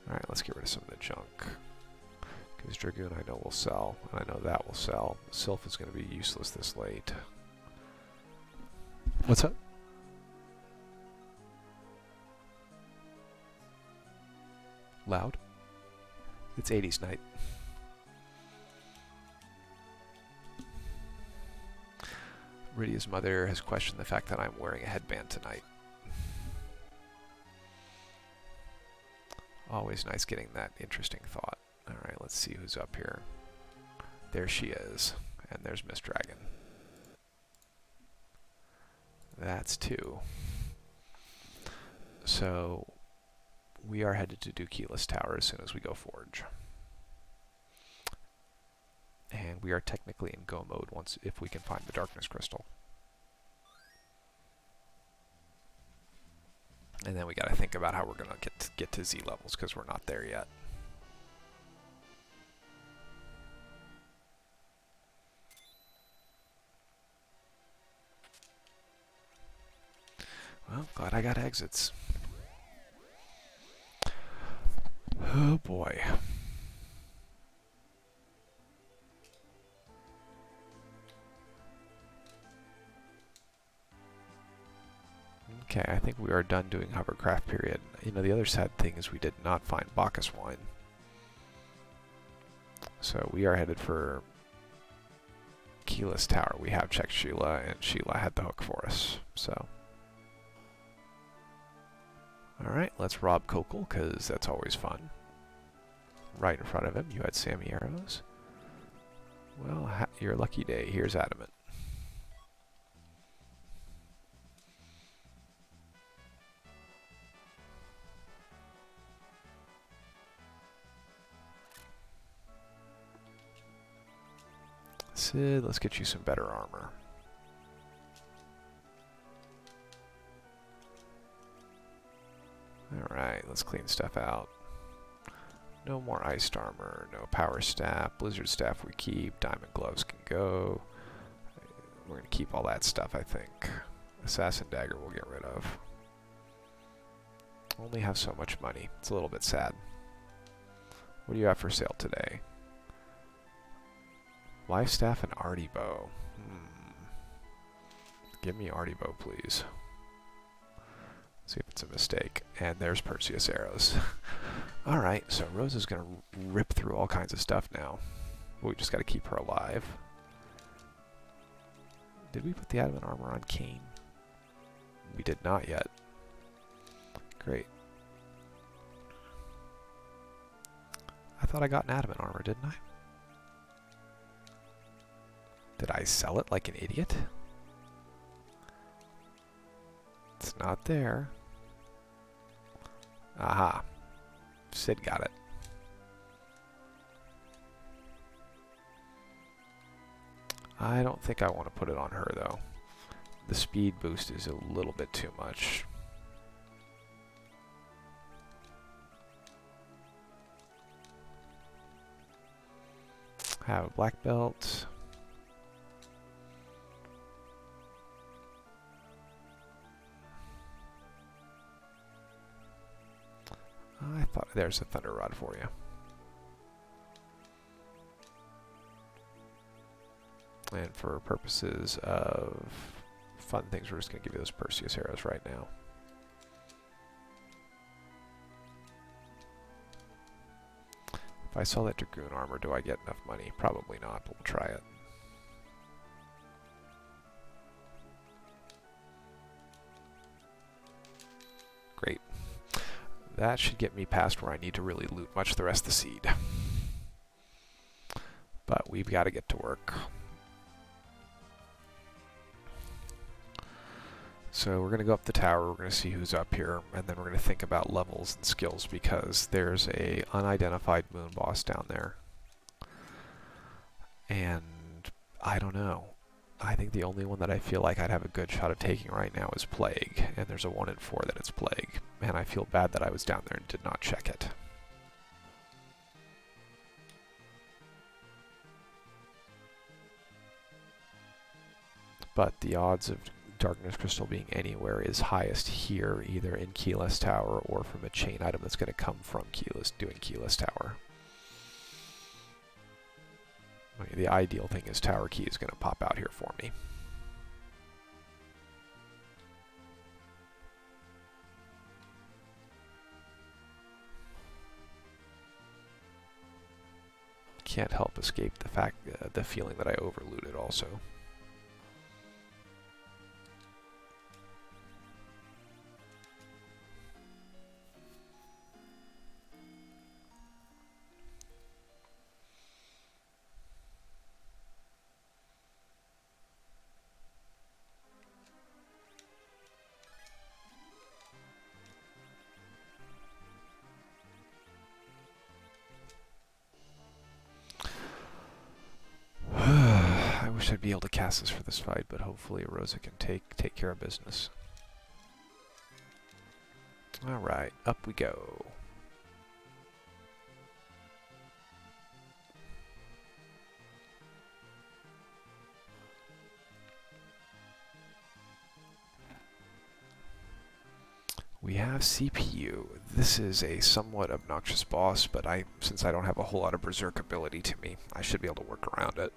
Alright, let's get rid of some of the junk. Because Dragoon I know will sell, and I know that will sell. Sylph is going to be useless this late. What's up? Loud? It's 80s night. Rydia's mother has questioned the fact that I'm wearing a headband tonight. Always nice getting that interesting thought. Alright, let's see who's up here. There she is. And there's Miss Dragon. That's 2. So we are headed to do Keyless Tower as soon as we go forge. And we are technically in go mode once if we can find the darkness crystal. And then we got to think about how we're going to get to Z levels because we're not there yet. Well, glad I got exits. Oh boy. Okay, I think we are done doing hovercraft period. You know, the other sad thing is we did not find Bacchus wine. So we are headed for Keyless Tower. We have checked Sheila, and Sheila had the hook for us. So, alright, let's rob Kokol, because that's always fun. Right in front of him, you had Sammy Arrows. Well, your lucky day. Here's Adamant. Sid, let's get you some better armor. Alright, let's clean stuff out. No more iced armor, no power staff, blizzard staff we keep, diamond gloves can go. We're going to keep all that stuff, I think. Assassin dagger we'll get rid of. Only have so much money. It's a little bit sad. What do you have for sale today? Life staff and arty bow. Give me arty bow, please. See if it's a mistake. And there's Perseus arrows. Alright, so Rose is going to rip through all kinds of stuff now. We just got to keep her alive. Did we put the adamant armor on Cain? We did not yet. Great. I thought I got an adamant armor, didn't I? Did I sell it like an idiot? It's not there. Aha. Sid got it. I don't think I want to put it on her, though. The speed boost is a little bit too much. Have a black belt. I thought there's a thunder rod for you. And for purposes of fun things, we're just going to give you those Perseus arrows right now. If I sell that Dragoon armor, do I get enough money? Probably not, but we'll try it. Great. That should get me past where I need to really loot much of the rest of the seed. But we've got to get to work. So we're going to go up the tower, we're going to see who's up here, and then we're going to think about levels and skills because there's a unidentified moon boss down there. And I don't know. I think the only one that I feel like I'd have a good shot of taking right now is Plague, and there's a 1 in 4 that it's Plague. And I feel bad that I was down there and did not check it. But the odds of Darkness Crystal being anywhere is highest here, either in Keyless Tower or from a chain item that's going to come from doing Keyless Tower. I mean, the ideal thing is Tower Key is going to pop out here for me. Can't help escape the feeling that I overlooted also. I wish I'd be able to cast this for this fight, but hopefully Rosa can take care of business. Alright, up we go. We have CPU. This is a somewhat obnoxious boss, but since I don't have a whole lot of berserk ability to me, I should be able to work around it.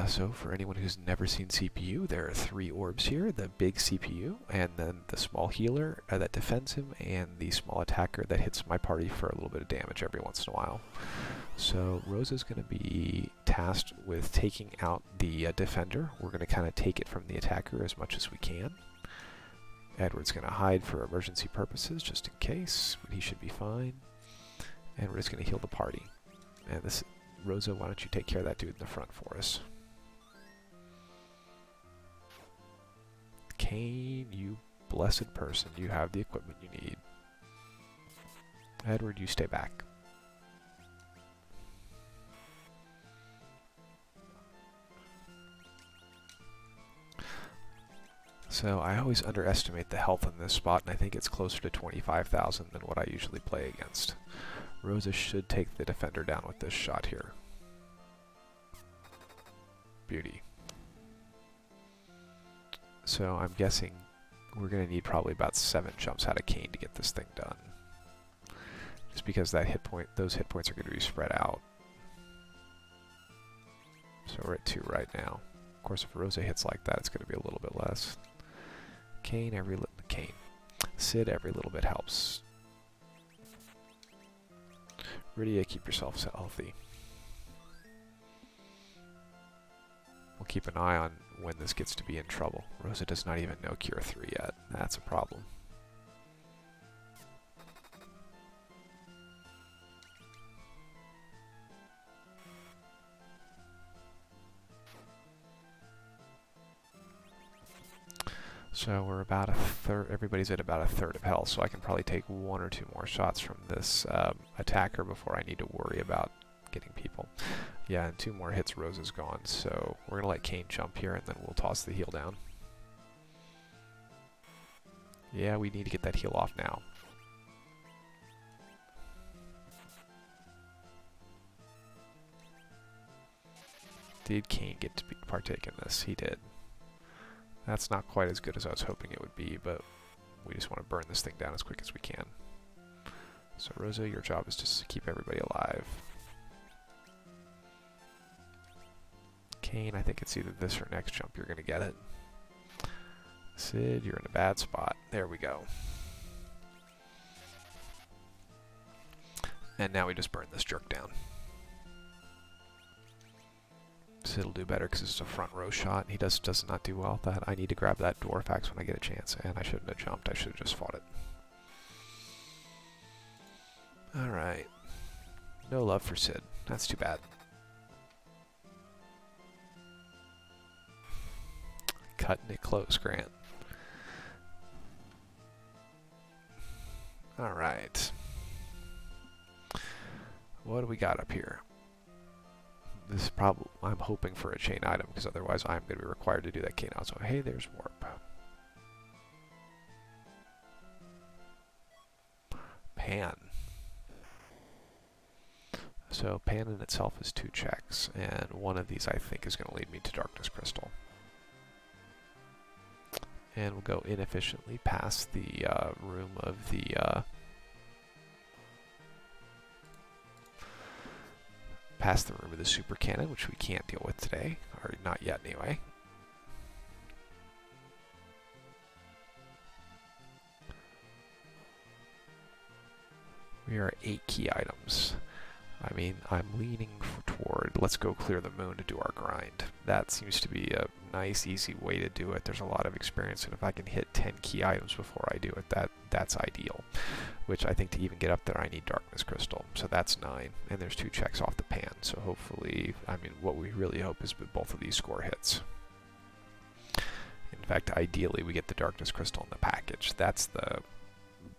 So for anyone who's never seen CPU, there are 3 orbs here. The big CPU, and then the small healer that defends him, and the small attacker that hits my party for a little bit of damage every once in a while. So Rosa's going to be tasked with taking out the defender. We're going to kind of take it from the attacker as much as we can. Edward's going to hide for emergency purposes, just in case, but he should be fine. And we're just going to heal the party. And this, Rosa, why don't you take care of that dude in the front for us? Kane, you blessed person, you have the equipment you need. Edward, you stay back. So I always underestimate the health in this spot, and I think it's closer to 25,000 than what I usually play against. Rosa should take the defender down with this shot here. Beauty. So I'm guessing we're going to need probably about 7 jumps out of Kane to get this thing done. Just because those hit points are going to be spread out. So we're at 2 right now. Of course, if Rosa hits like that, it's going to be a little bit less. Kane, Sid, every little bit helps. Rydia, keep yourself healthy. We'll keep an eye on when this gets to be in trouble. Rosa does not even know Cure 3 yet. That's a problem. So we're about a third, everybody's at about a third of health, so I can probably take 1 or 2 more shots from this attacker before I need to worry about getting people. Yeah, and 2 more hits, Rosa's gone, so we're going to let Kane jump here, and then we'll toss the heal down. Yeah, we need to get that heal off now. Did Kane get to partake in this? He did. That's not quite as good as I was hoping it would be, but we just want to burn this thing down as quick as we can. So Rosa, your job is just to keep everybody alive. Kane, I think it's either this or next jump you're going to get it. Sid, you're in a bad spot. There we go. And now we just burn this jerk down. Sid'll do better because it's a front row shot. He does not do well with that. I need to grab that dwarf axe when I get a chance, and I shouldn't have jumped. I should have just fought it. Alright. No love for Sid. That's too bad. Cutting it close, Grant. All right. What do we got up here? This is probably, I'm hoping for a chain item, because otherwise I'm going to be required to do that cane out. So, hey, there's warp. Pan. So pan in itself is 2 checks, and one of these I think is going to lead me to Darkness Crystal. And we'll go inefficiently past the room of the super cannon, which we can't deal with today, or not yet anyway. We are at 8 key items. I mean, I'm leaning toward, let's go clear the moon to do our grind. That seems to be a nice, easy way to do it. There's a lot of experience, and if I can hit 10 key items before I do it, that's ideal. Which I think to even get up there, I need Darkness Crystal. So that's 9, and there's 2 checks off the pan. So hopefully, I mean, what we really hope is that both of these score hits. In fact, ideally, we get the Darkness Crystal in the package. That's the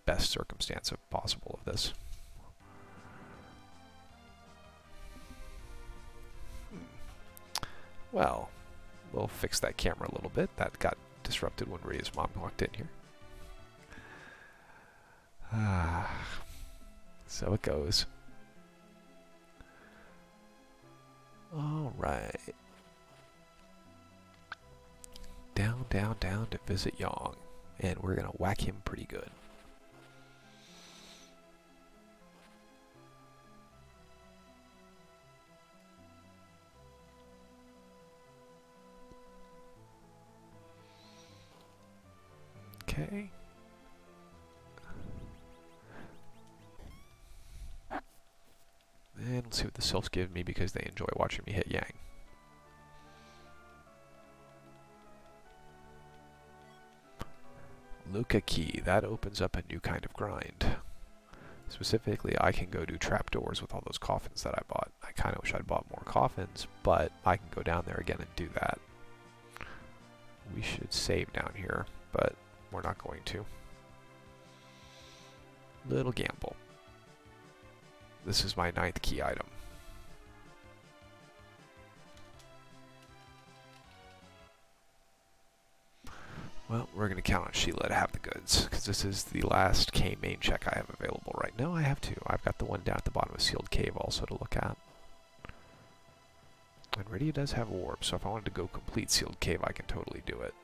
best circumstance of possible of this. Well, we'll fix that camera a little bit. That got disrupted when Rhea's mom walked in here. So it goes. All right. Down, down, down to visit Yang. And we're going to whack him pretty good. Okay. And let's see what the sylphs give me because they enjoy watching me hit Yang. Luca Key. That opens up a new kind of grind. Specifically, I can go do trapdoors with all those coffins that I bought. I kind of wish I'd bought more coffins, but I can go down there again and do that. We should save down here, but we're not going to. Little gamble. This is my 9th key item. Well, we're going to count on Sheila to have the goods, because this is the last K main check I have available right now. I have 2. I've got the one down at the bottom of Sealed Cave also to look at. And Rydia does have warp, so if I wanted to go complete Sealed Cave, I can totally do it.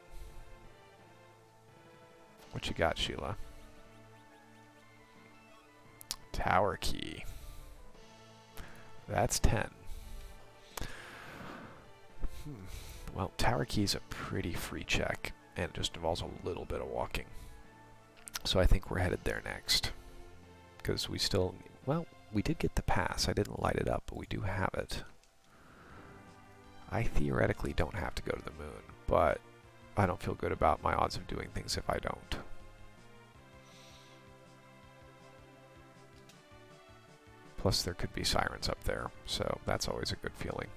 What you got, Sheila? Tower key. That's 10. Well, tower key is a pretty free check, and it just involves a little bit of walking. So I think we're headed there next. Because we still, well, we did get the pass. I didn't light it up, but we do have it. I theoretically don't have to go to the moon, but I don't feel good about my odds of doing things if I don't. Plus there could be sirens up there, so that's always a good feeling.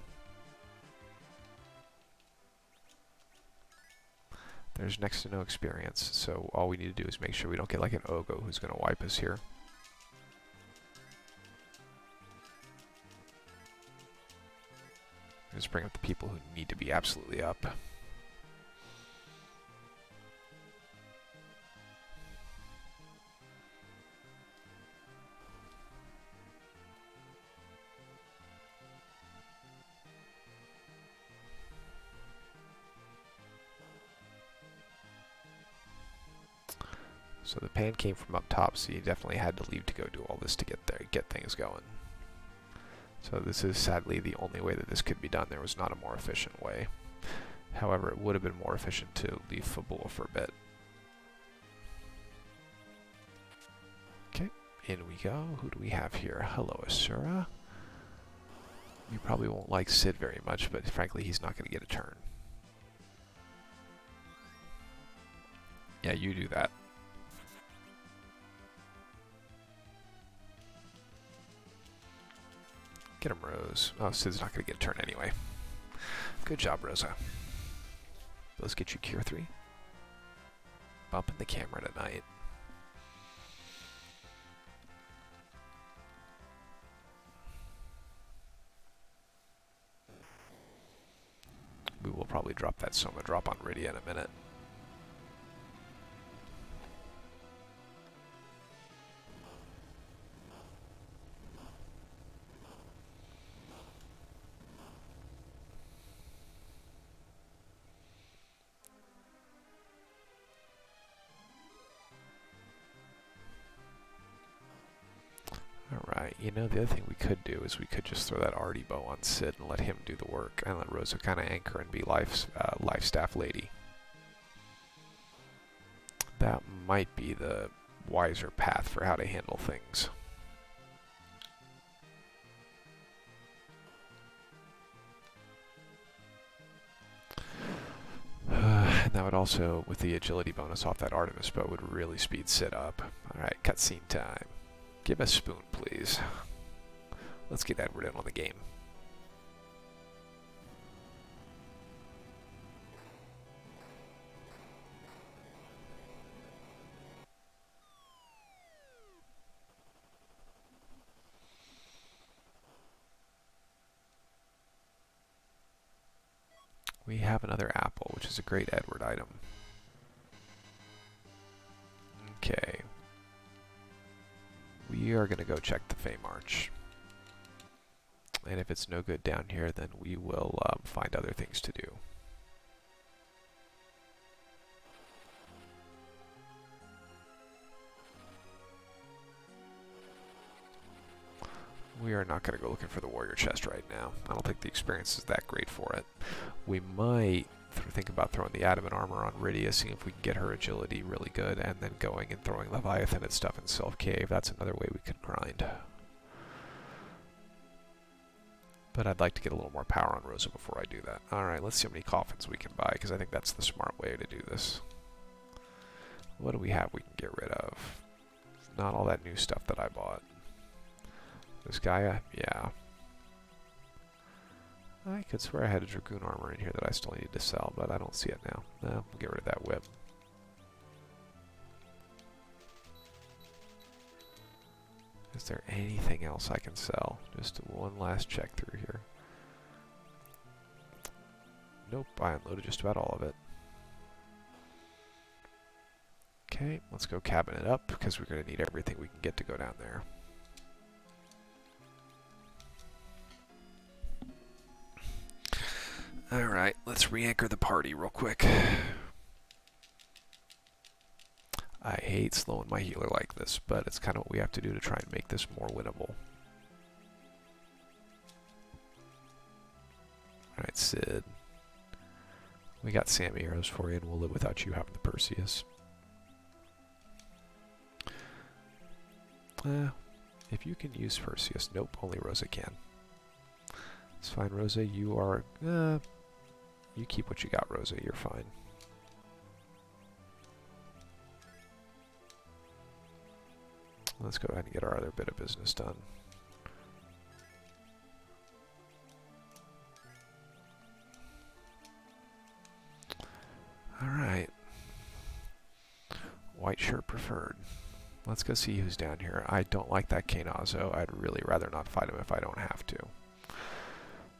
There's next to no experience, so all we need to do is make sure we don't get like an Ogo who's going to wipe us here. Just bring up the people who need to be absolutely up. So the pan came from up top, so you definitely had to leave to go do all this to get there, get things going. So this is sadly the only way that this could be done. There was not a more efficient way. However, it would have been more efficient to leave Fabula for a bit. Okay, in we go. Who do we have here? Hello, Asura. You probably won't like Sid very much, but frankly, he's not going to get a turn. Yeah, you do that. Get him, Rose. Oh, Sid's not going to get a turn anyway. Good job, Rosa. Those get you Cure 3. Bumping the camera tonight. We will probably drop that Soma drop on Rydia in a minute. Alright, you know, the other thing we could do is we could just throw that Artie bow on Sid and let him do the work, and let Rosa kind of anchor and be life staff lady. That might be the wiser path for how to handle things. And that would also, with the agility bonus off that Artemis bow, would really speed Sid up. Alright, cutscene time. Give a spoon, please. Let's get Edward in on the game. We have another apple, which is a great Edward item. Okay. We are going to go check the Fey March. And if it's no good down here, then we will find other things to do. We are not going to go looking for the warrior chest right now. I don't think the experience is that great for it. We might think about throwing the adamant armor on Rydia, seeing if we can get her agility really good, and then going and throwing Leviathan and stuff in Self Cave. That's another way we could grind. But I'd like to get a little more power on Rosa before I do that. Alright, let's see how many coffins we can buy, because I think that's the smart way to do this. What do we have we can get rid of? Not all that new stuff that I bought. This Gaia? Yeah. I could swear I had a Dragoon armor in here that I still needed to sell, but I don't see it now. No, we'll get rid of that whip. Is there anything else I can sell? Just one last check through here. Nope, I unloaded just about all of it. Okay, let's go cabin it up, because we're going to need everything we can get to go down there. Alright, let's re-anchor the party real quick. I hate slowing my healer like this, but it's kind of what we have to do to try and make this more winnable. Alright, Sid. We got Sam arrows for you, and we'll live without you having the Perseus. If you can use Perseus. Nope, only Rosa can. It's fine, Rosa. You are... you keep what you got, Rosa. You're fine. Let's go ahead and get our other bit of business done. Alright. White shirt preferred. Let's go see who's down here. I don't like that Kainazo. I'd really rather not fight him if I don't have to.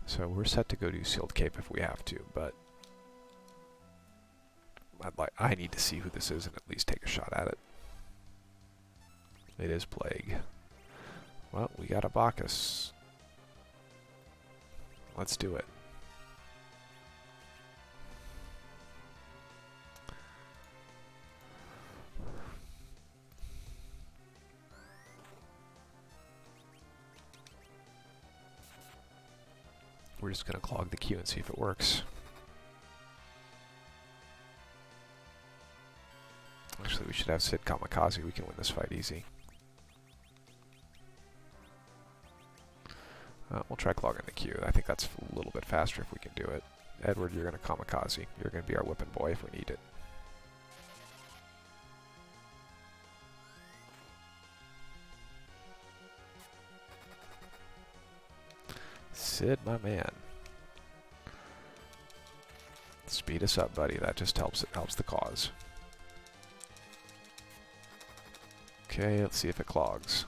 So we're set to go do Sealed Cape if we have to, but I need to see who this is and at least take a shot at it. It is Plague. Well, we got a Bacchus. Let's do it. We're just going to clog the queue and see if it works. Actually, we should have Sid Kamikaze. We can win this fight easy. We'll try clogging the queue. I think that's a little bit faster if we can do it. Edward, you're going to Kamikaze. You're going to be our whipping boy if we need it. Sid, my man. beat us up, buddy. That just helps. It helps the cause. Okay, let's see if it clogs.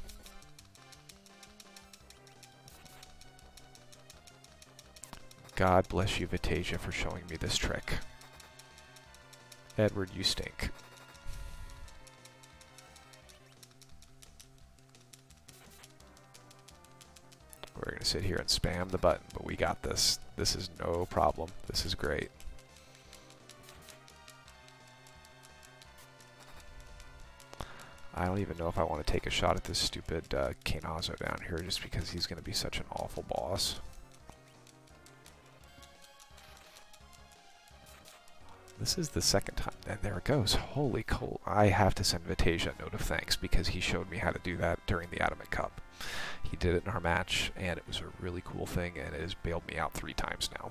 God bless you, Vitasia, for showing me this trick. Edward, you stink. We're going to sit here and spam the button, but we got this. This is no problem. This is great. I don't even know if I want to take a shot at this stupid Kainazo down here just because he's going to be such an awful boss. This is the second time. And there it goes. Holy coal. I have to send Vitasia a note of thanks because he showed me how to do that during the Adamant Cup. He did it in our match, and it was a really cool thing, and it has bailed me out 3 times now.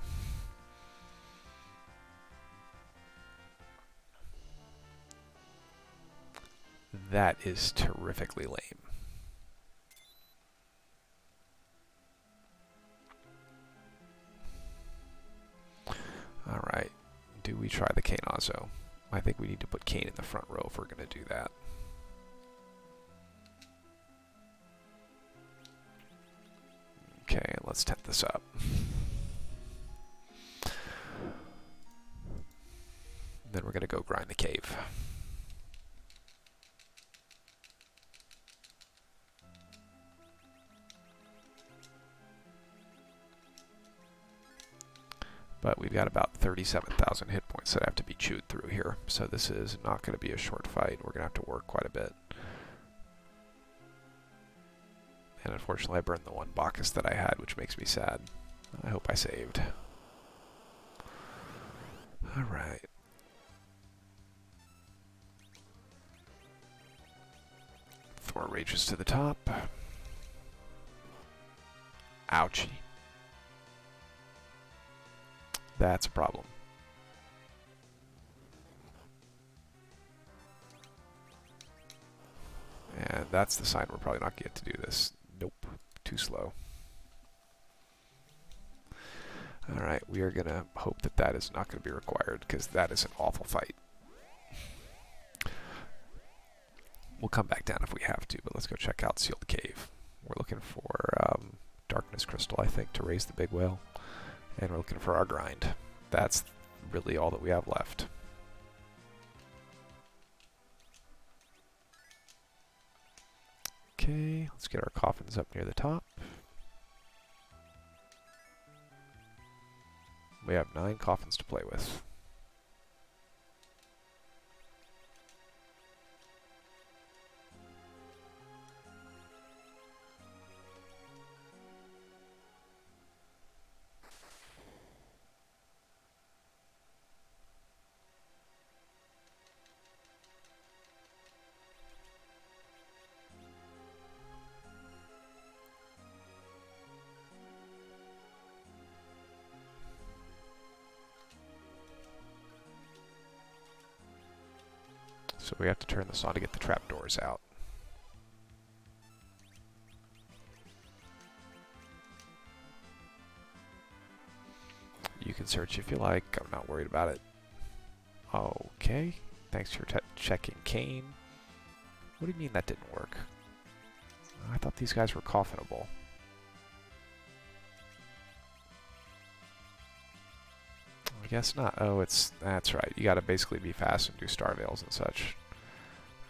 That is terrifically lame. Alright, do we try the Kainazo? I think we need to put Kane in the front row if we're going to do that. Okay, let's tent this up. Then we're going to go grind the cave. But we've got about 37,000 hit points that have to be chewed through here. So this is not going to be a short fight. We're going to have to work quite a bit. And unfortunately I burned the one Bacchus that I had, which makes me sad. I hope I saved. Alright. Thor rages to the top. Ouchie. That's a problem. And that's the sign we're probably not going to get to do this. Nope. Too slow. Alright, we are going to hope that that is not going to be required, because that is an awful fight. We'll come back down if we have to, but let's go check out Sealed Cave. We're looking for Darkness Crystal, I think, to raise the big whale. And we're looking for our grind. That's really all that we have left. Okay, let's get our coffins up near the top. We have 9 coffins to play with. So we have to turn this on to get the trapdoors out. You can search if you like. I'm not worried about it. Okay. Thanks for checking Kane. What do you mean that didn't work? I thought these guys were coffinable. I guess not. Oh, that's right. You gotta basically be fast and do star veils and such.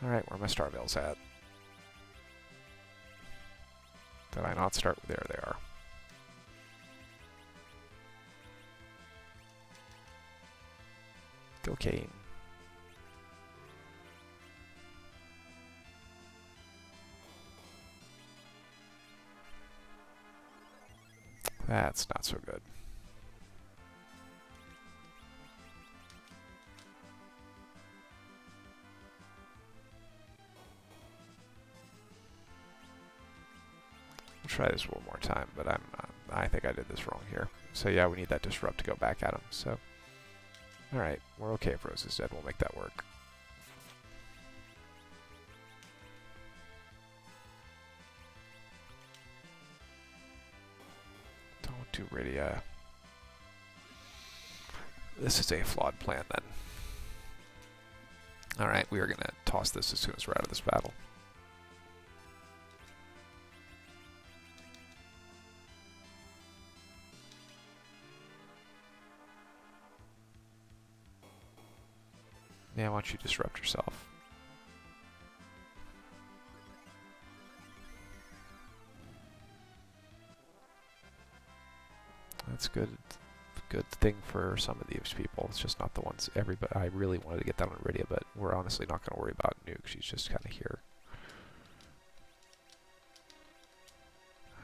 Alright, where are my star veils at? Did I not start? There they are. Go Kane. That's not so good. We'll try this one more time, but I think I did this wrong here. So yeah, we need that disrupt to go back at him. So, alright, we're okay if Rose is dead. We'll make that work. Don't do Rydia. This is a flawed plan then. Alright, we are going to toss this as soon as we're out of this battle. Yeah, why don't you disrupt yourself? That's good. Good thing for some of these people. It's just not the ones everybody. I really wanted to get that on Iridia, but we're honestly not going to worry about Nuke. She's just kind of here.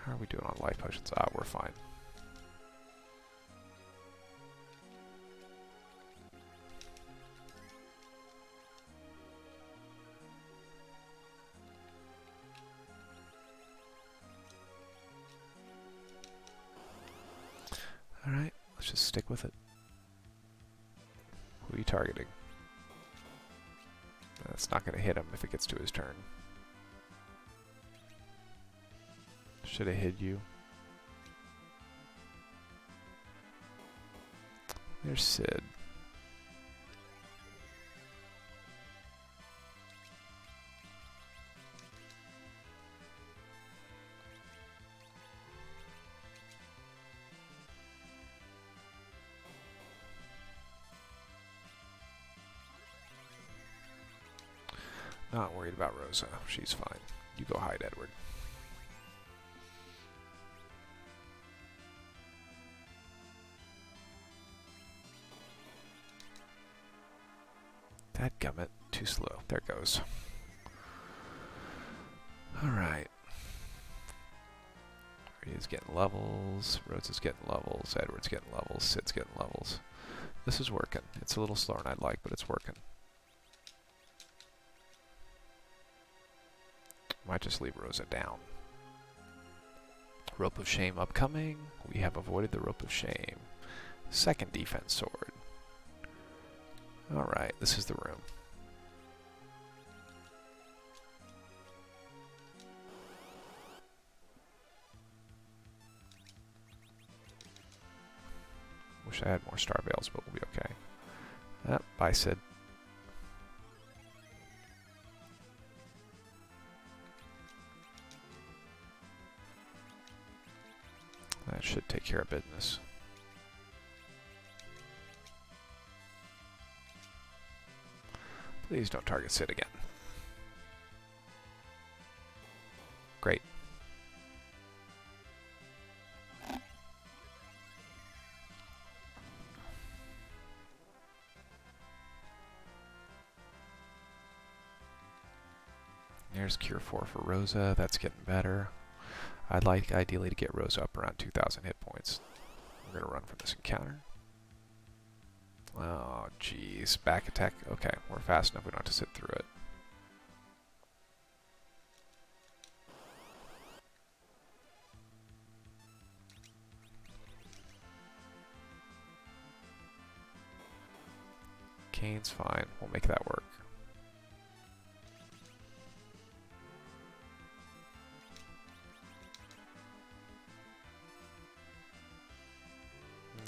How are we doing on life potions? Ah, we're fine. Alright, let's just stick with it. Who are you targeting? That's not going to hit him if it gets to his turn. Should have hit you. There's Sid. Not worried about Rosa. She's fine. You go hide, Edward. Dadgummit. Too slow. There it goes. Alright. He's getting levels. Rosa's getting levels. Edward's getting levels. Sid's getting levels. This is working. It's a little slower than I'd like, but it's working. Might just leave Rosa down. Rope of Shame upcoming. We have avoided the Rope of Shame. Second defense sword. Alright, this is the room. Wish I had more star veils, but we'll be okay. Bye, Sid. That should take care of business. Please don't target Sid again. Great. There's Cure 4 for Rosa. That's getting better. I'd like ideally to get Rosa up around 2,000 hit points. We're going to run from this encounter. Oh, jeez. Back attack. Okay, we're fast enough. We don't have to sit through it. Kane's fine. We'll make that work.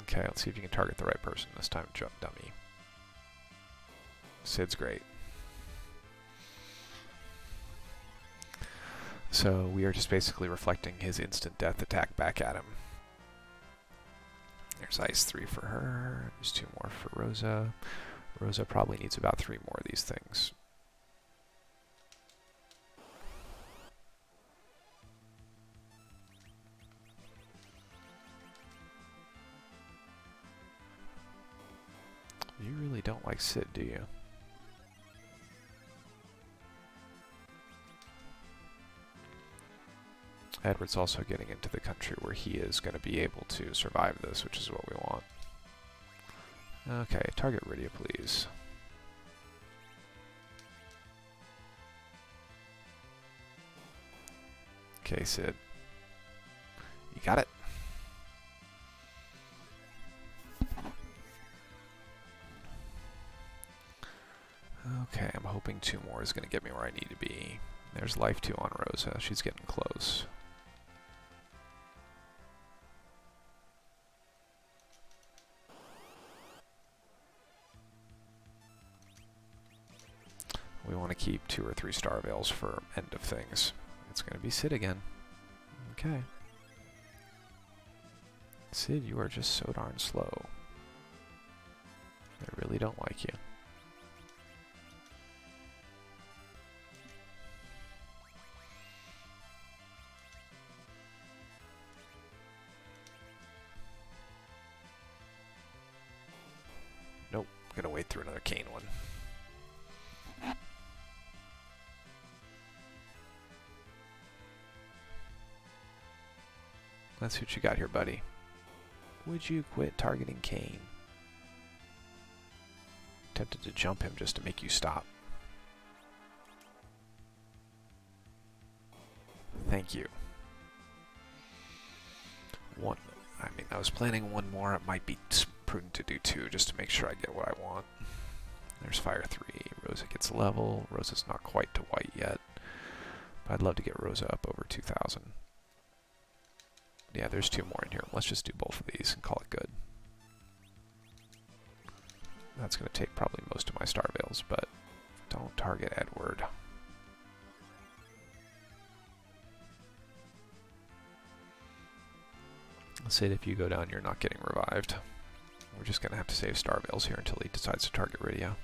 Okay, let's see if you can target the right person this time. Jump dummy. Sid's great. So we are just basically reflecting his instant death attack back at him. There's ice 3 for her. There's 2 more for Rosa. Rosa probably needs about 3 more of these things. You really don't like Sid, do you? Edward's also getting into the country where he is going to be able to survive this, which is what we want. Okay, target Iridia, please. Okay, Sid. You got it. Okay, I'm hoping 2 more is going to get me where I need to be. There's life 2 on Rosa. She's getting close. 2 or 3 Star Veils for end of things. It's going to be Sid again. Okay. Sid, you are just so darn slow. I really don't like you. Nope, gonna wade through another Kane one. Let's see what you got here, buddy. Would you quit targeting Kane? Tempted to jump him just to make you stop. Thank you. One. I mean, I was planning one more. It might be prudent to do 2 just to make sure I get what I want. There's Fire 3. Rosa gets level. Rosa's not quite to white yet. But I'd love to get Rosa up over 2,000. Yeah, there's 2 more in here. Let's just do both of these and call it good. That's going to take probably most of my Star Veils, but don't target Edward. Sid, if you go down, you're not getting revived. We're just going to have to save Star Veils here until he decides to target Rydia.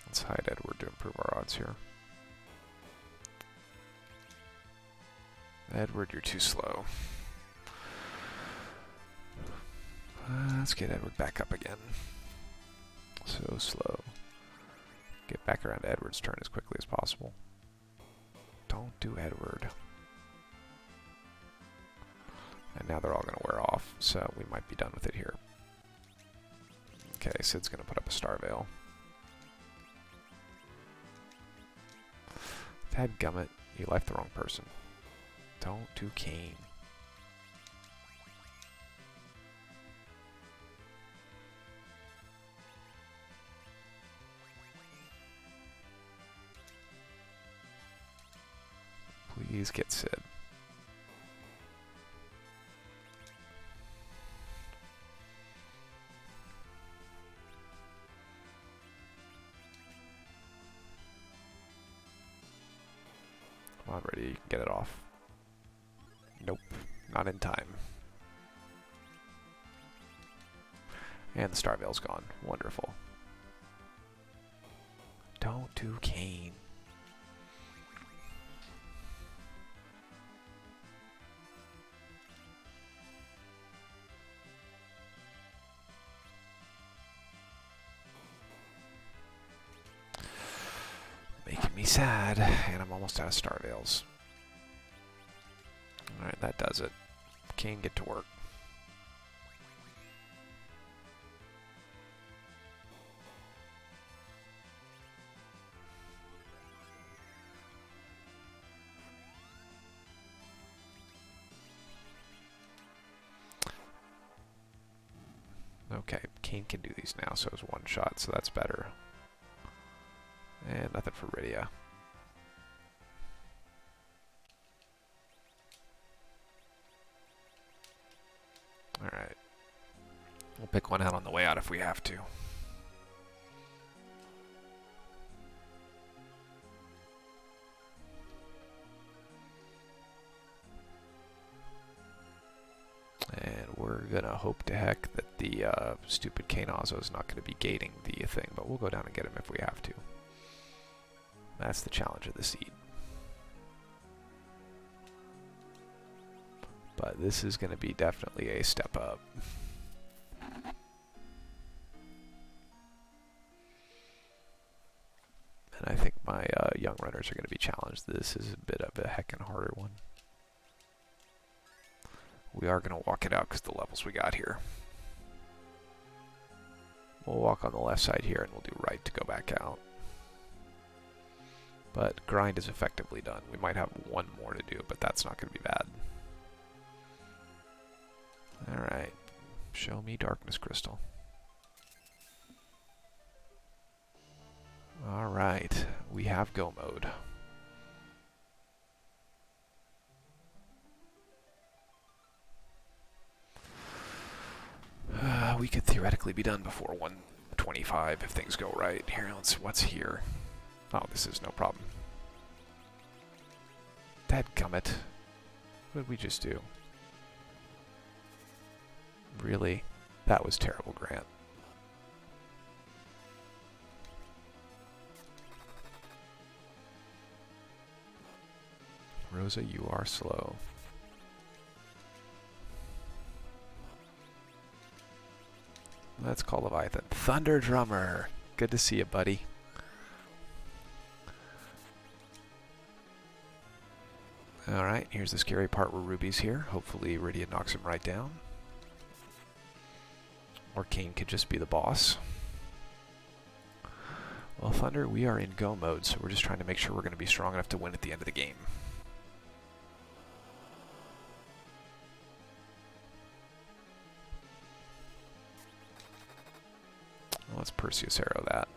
Let's hide Edward to improve our odds here. Edward, you're too slow. Let's get Edward back up again. So slow. Get back around to Edward's turn as quickly as possible. Don't do Edward. And now they're all going to wear off, so we might be done with it here. Okay, Sid's going to put up a Star Veil. Dadgummit, you left the wrong person. Don't do Kane. Please get Sid. Come on, ready, you can get it off. Nope, not in time. And the Star Veil's gone. Wonderful. Don't do Kane. Making me sad, and I'm almost out of Star Veils. Alright, that does it. Kane, get to work. Okay, Kane can do these now, so it's one shot, so that's better. And nothing for Rydia. Alright. We'll pick one out on the way out if we have to. And we're gonna hope to heck that the stupid Kainazo is not gonna be gating the thing, but we'll go down and get him if we have to. That's the challenge of the seed. But this is gonna be definitely a step up. And I think my young runners are gonna be challenged. This is a bit of a heckin' harder one. We are going to walk it out because the levels we got here. We'll walk on the left side here and we'll do right to go back out. But grind is effectively done. We might have one more to do, but that's not going to be bad. Alright. Show me Darkness Crystal. Alright. We have go mode. could theoretically be done before 125 if things go right. Here, what's here? Oh, this is no problem. Dadgummit. What did we just do? Really? That was terrible, Grant. Rosa, you are slow. Let's call Leviathan. Thunder Drummer! Good to see you, buddy. Alright, here's the scary part where Ruby's here. Hopefully Iridia knocks him right down. Or Kayn could just be the boss. Well, Thunder, we are in go mode, so we're just trying to make sure we're going to be strong enough to win at the end of the game. Well, let's Perseus arrow that.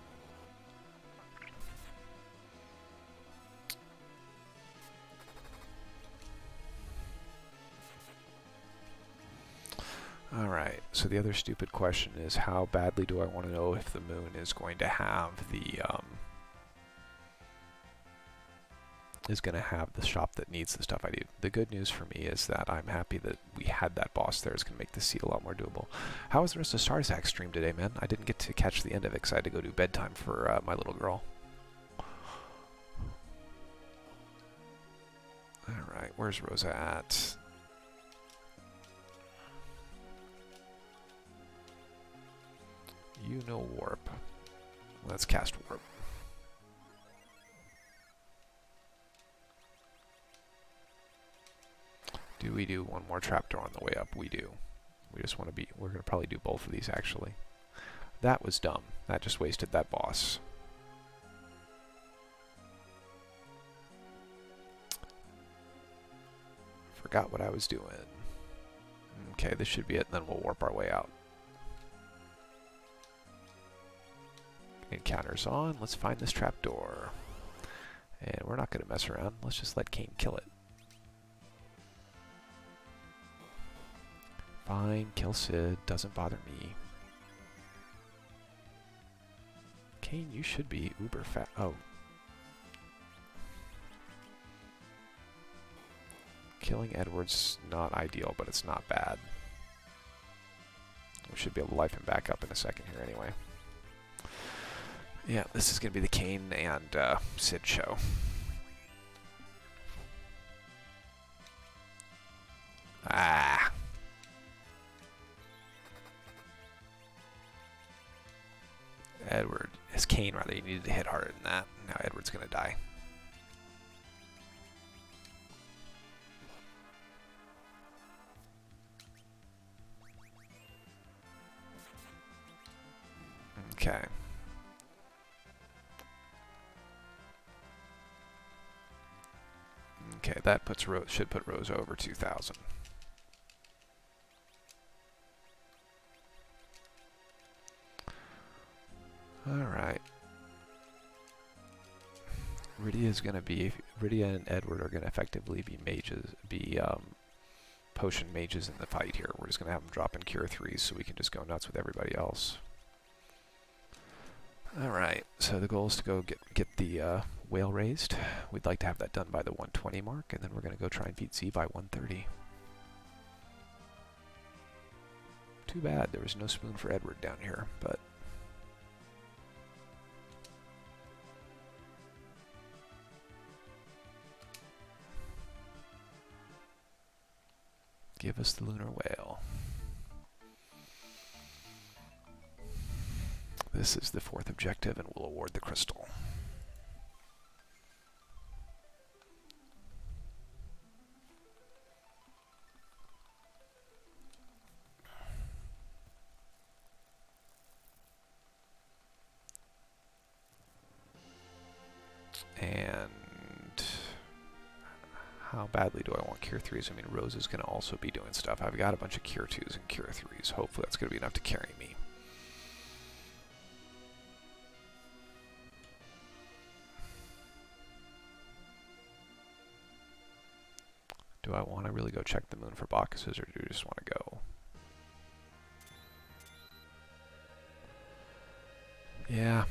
Alright, so the other stupid question is how badly do I want to know if the moon is going to have the shop that needs the stuff I need. The good news for me is that I'm happy that we had that boss there. It's going to make the seed a lot more doable. How was the rest of Starsack stream today, man? I didn't get to catch the end of it because I had to go do bedtime for my little girl. Alright, where's Rosa at? You know warp. Let's cast warp. Do we do one more trapdoor on the way up? We do. We just want to be... We're going to probably do both of these, actually. That was dumb. That just wasted that boss. Forgot what I was doing. Okay, this should be it, and then we'll warp our way out. Encounters on. Let's find this trapdoor. And we're not going to mess around. Let's just let Kayn kill it. Fine, kill Sid. Doesn't bother me. Kayn, you should be uber fat. Oh. Killing Edward's not ideal, but it's not bad. We should be able to life him back up in a second here anyway. Yeah, this is going to be the Kayn and Sid show. Ah. Edward. It's Kayn, rather. You needed to hit harder than that. Now Edward's going to die. Okay. Okay, that puts should put Rose over 2,000. Alright. Iridia and Edward are gonna effectively be mages, potion mages in the fight here. We're just gonna have them drop in cure 3s so we can just go nuts with everybody else. Alright, so the goal is to go get the whale raised. We'd like to have that done by the 120 mark, and then we're gonna go try and beat Z by 130. Too bad there was no spoon for Edward down here, but give us the lunar whale. This is the 4th objective, and we'll award the crystal. And how badly do I want cure 3s? I mean, Rose is going to also be doing stuff. I've got a bunch of cure 2s and cure 3s. Hopefully that's going to be enough to carry me. Do I want to really go check the moon for Bacchuses, or do I just want to go? Yeah.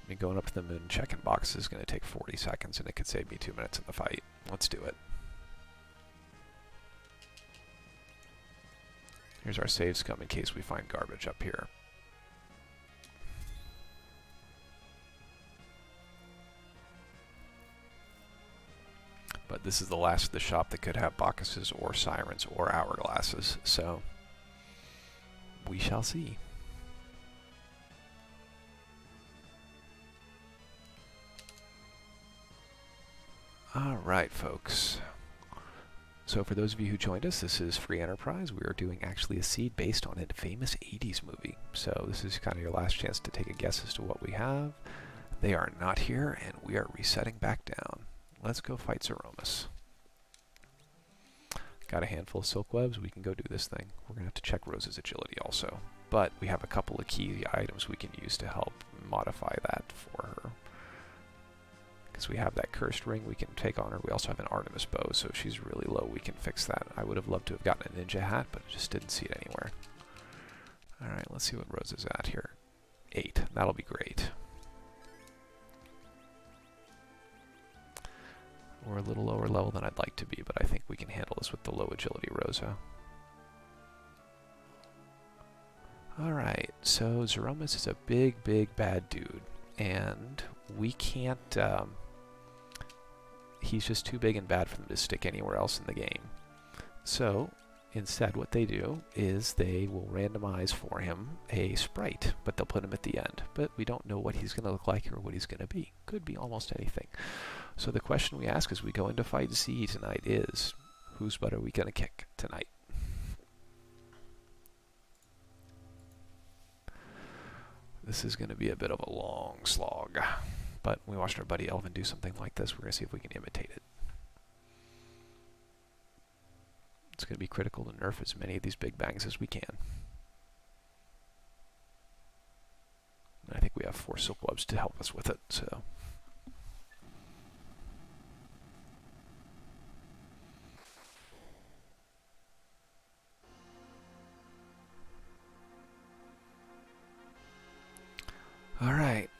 Me going up to the moon and checking boxes is going to take 40 seconds, and it could save me 2 minutes in the fight. Let's do it. Here's our save scum in case we find garbage up here. But this is the last of the shop that could have Bacchuses or Sirens or Hourglasses, so we shall see. Alright, folks. So for those of you who joined us, this is Free Enterprise. We are doing actually a seed based on a famous 80s movie. So this is kind of your last chance to take a guess as to what we have. They are not here, and we are resetting back down. Let's go fight Zeromus. Got a handful of silk webs. We can go do this thing. We're going to have to check Rose's agility also. But we have a couple of key items we can use to help modify that for her. Because we have that cursed ring we can take on her. We also have an Artemis bow, so if she's really low, we can fix that. I would have loved to have gotten a ninja hat, but I just didn't see it anywhere. Alright, let's see what Rose is at here. 8. That'll be great. We're a little lower level than I'd like to be, but I think we can handle this with the low agility Rosa. Alright, so Zeromus is a big, big, bad dude. And we can't... he's just too big and bad for them to stick anywhere else in the game. So, instead what they do is they will randomize for him a sprite, but they'll put him at the end. But we don't know what he's going to look like or what he's going to be. Could be almost anything. So the question we ask as we go into Fight Z tonight is, whose butt are we going to kick tonight? This is going to be a bit of a long slog, but we watched our buddy Elvin do something like this. We're going to see if we can imitate it. It's going to be critical to nerf as many of these big bangs as we can. And I think we have 4 silk webs to help us with it, so... Alright,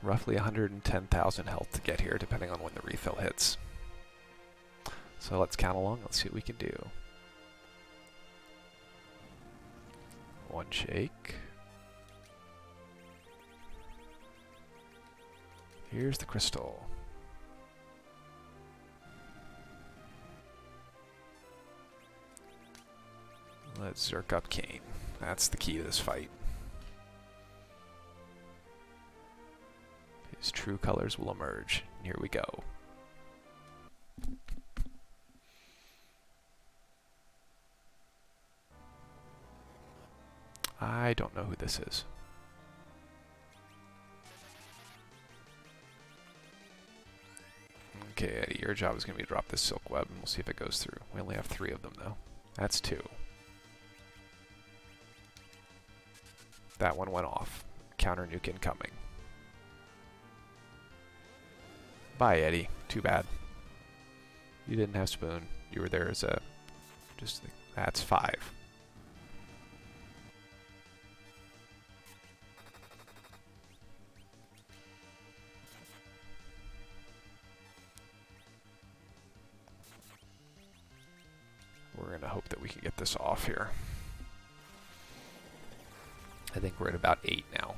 roughly 110,000 health to get here, depending on when the refill hits. So let's count along, let's see what we can do. 1 shake. Here's the crystal. Let's zerk up Kane. That's the key to this fight. His true colors will emerge. Here we go. I don't know who this is. Okay, Eddie, your job is going to be to drop this silk web, and we'll see if it goes through. We only have 3 of them, though. That's 2. That one went off. Counter nuke incoming. Bye, Eddie. Too bad. You didn't have spoon. You were there as a... just... that's 5. We're going to hope that we can get this off here. I think we're at about 8 now.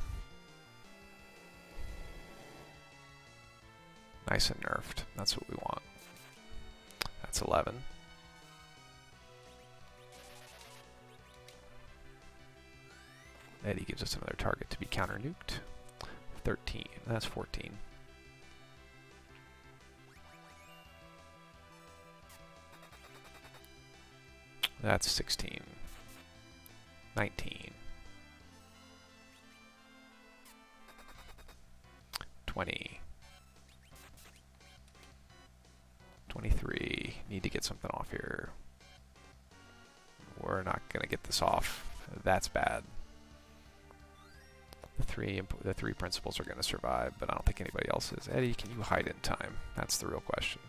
Nice and nerfed. That's what we want. That's 11. Eddie gives us another target to be counter-nuked. 13. That's 14. That's 16. 19. 20. 23. Need to get something off here. We're not going to get this off. That's bad. The three principals are going to survive, but I don't think anybody else is. Eddie, can you hide in time? That's the real question.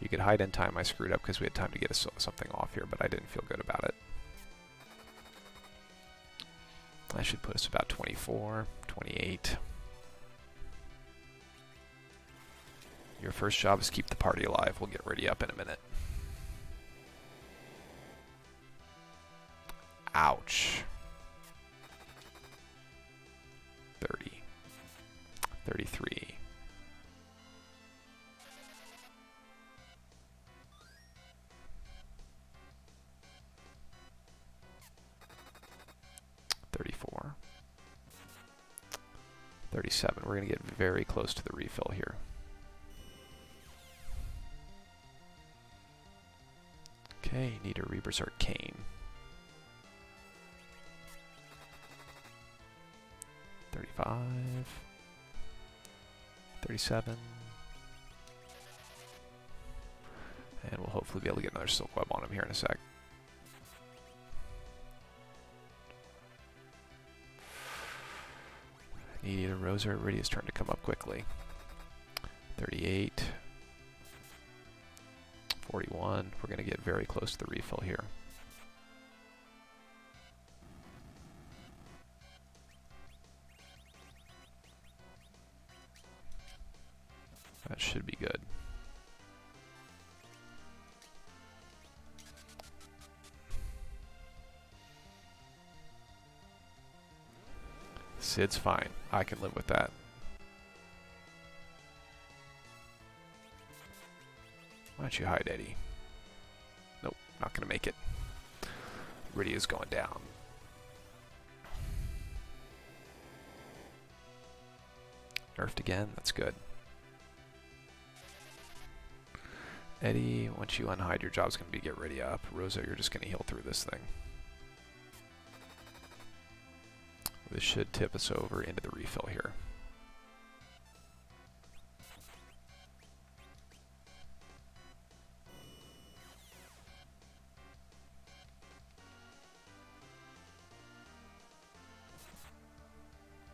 You could hide in time. I screwed up because we had time to get something off here, but I didn't feel good about it. That should put us about 24, 28. Your first job is keep the party alive. We'll get ready up in a minute. Ouch. 30. 33. 34. 37. We're going to get very close to the refill here. Okay, need a Reberserk Cane. 35. 37. And we'll hopefully be able to get another Silk Web on him here in a sec. Need either Rosa or Iridia's turn to come up quickly. 38. 41. We're going to get very close to the refill here. That should be good. Sid's fine. I can live with that. Why don't you hide, Eddie? Nope, not going to make it. Iridia's going down. Nerfed again, that's good. Eddie, once you unhide, your job's going to be get Iridia up. Rosa, you're just going to heal through this thing. This should tip us over into the refill here.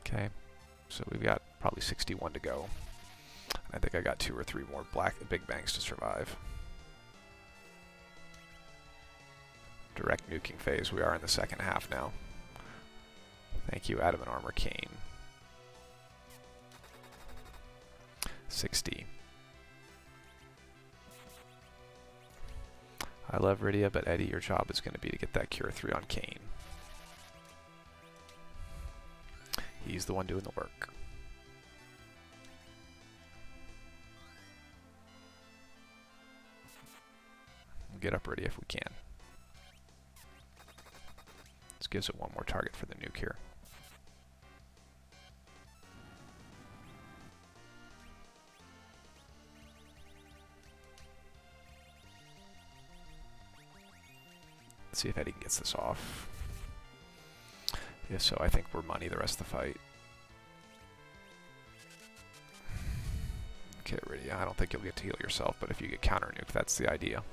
Okay, so we've got probably 61 to go. I think I got 2 or 3 more big bangs to survive. Direct nuking phase. We are in the second half now. Thank you, Adamant Armor Cane. 60. I love Iridia, but Eddie, your job is going to be to get that Cure 3 on Cane. He's the one doing the work. We'll get up Iridia if we can. This gives it one more target for the nuke here. Let's see if Eddie gets this off. If so, I think we're money the rest of the fight. Okay, Iridia, I don't think you'll get to heal yourself, but if you get counter nuke, that's the idea.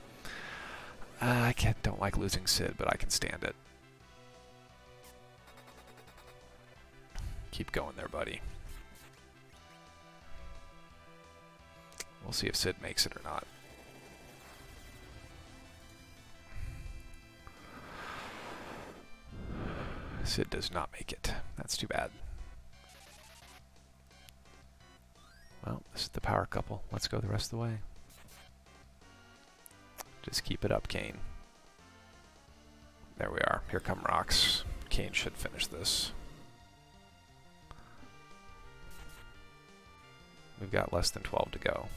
I don't like losing Sid, but I can stand it. Keep going there, buddy. We'll see if Sid makes it or not. Sid does not make it. That's too bad. Well, this is the power couple. Let's go the rest of the way. Just keep it up, Cane. There we are. Here come rocks. Cane should finish this. We've got less than 12 to go.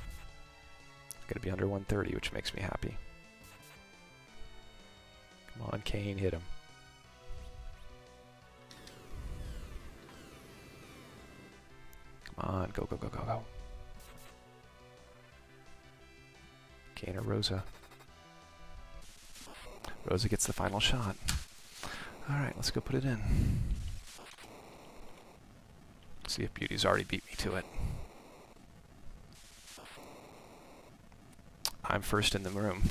Gonna be under 130, which makes me happy. Come on, Cane, hit him. Come on, go, go, go, go, go. Cane or Rosa? Rosa gets the final shot. Alright, let's go put it in. See if Beauty's already beat me to it. I'm first in the room.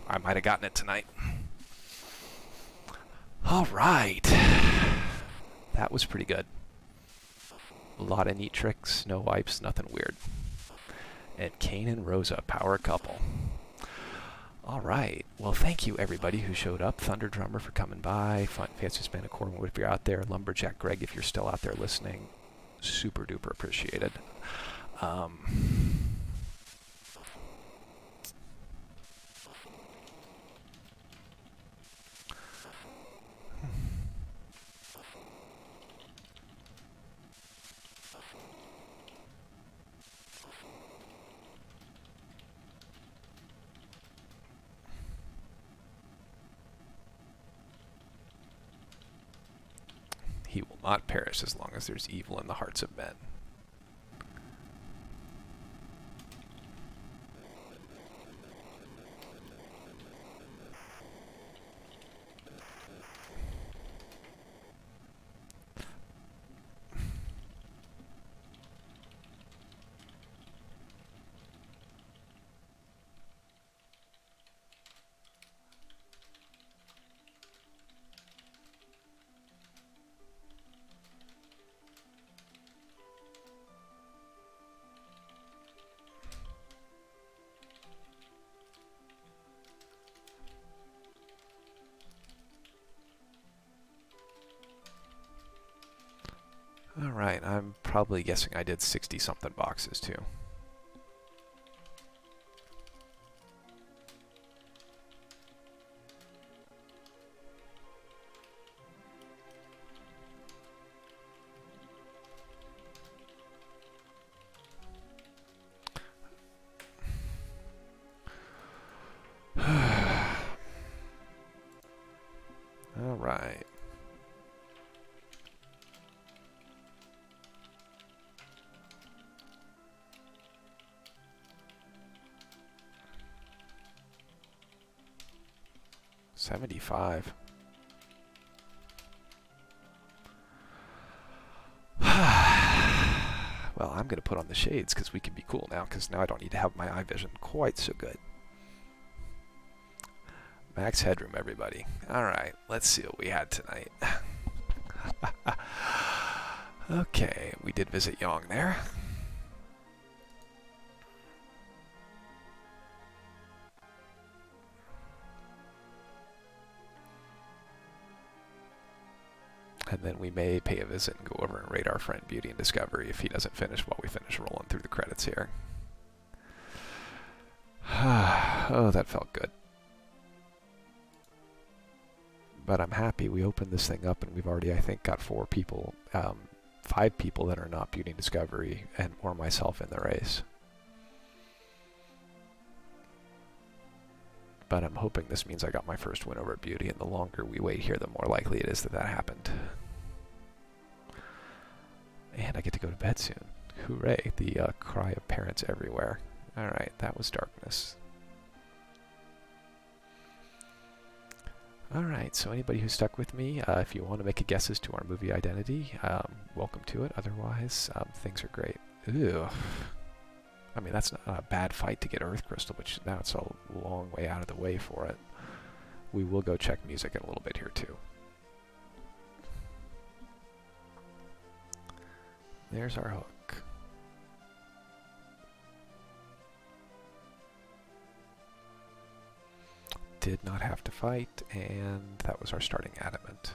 I might have gotten it tonight. Alright. That was pretty good. A lot of neat tricks, no wipes, nothing weird. And Cane and Rosa, power couple. All right. Well, thank you everybody who showed up. Thunder Drummer for coming by. Fancy Span of Cornwood if you're out there. Lumberjack Greg if you're still out there listening. Super duper appreciated. He will not perish as long as there's evil in the hearts of men. All right, I'm probably guessing I did 60-something boxes too. All right. $75. Well, I'm going to put on the shades because we can be cool now, because now I don't need to have my eye vision quite so good. Max headroom, everybody. All right, let's see what we had tonight. Okay, we did visit Yong there. And then we may pay a visit and go over and rate our friend Beauty and Discovery if he doesn't finish while we finish rolling through the credits here. Oh, that felt good. But I'm happy we opened this thing up and we've already, I think, got 5 people that are not Beauty and Discovery or myself in the race. But I'm hoping this means I got my first win over at Beauty, and the longer we wait here, the more likely it is that that happened. And I get to go to bed soon. Hooray, the cry of parents everywhere. Alright, that was darkness. Alright, so anybody who stuck with me, if you want to make a guess as to our movie identity, welcome to it. Otherwise, things are great. Ew. I mean, that's not a bad fight to get Earth Crystal, but now it's a long way out of the way for it. We will go check music in a little bit here, too. There's our hook. Did not have to fight, and that was our starting adamant.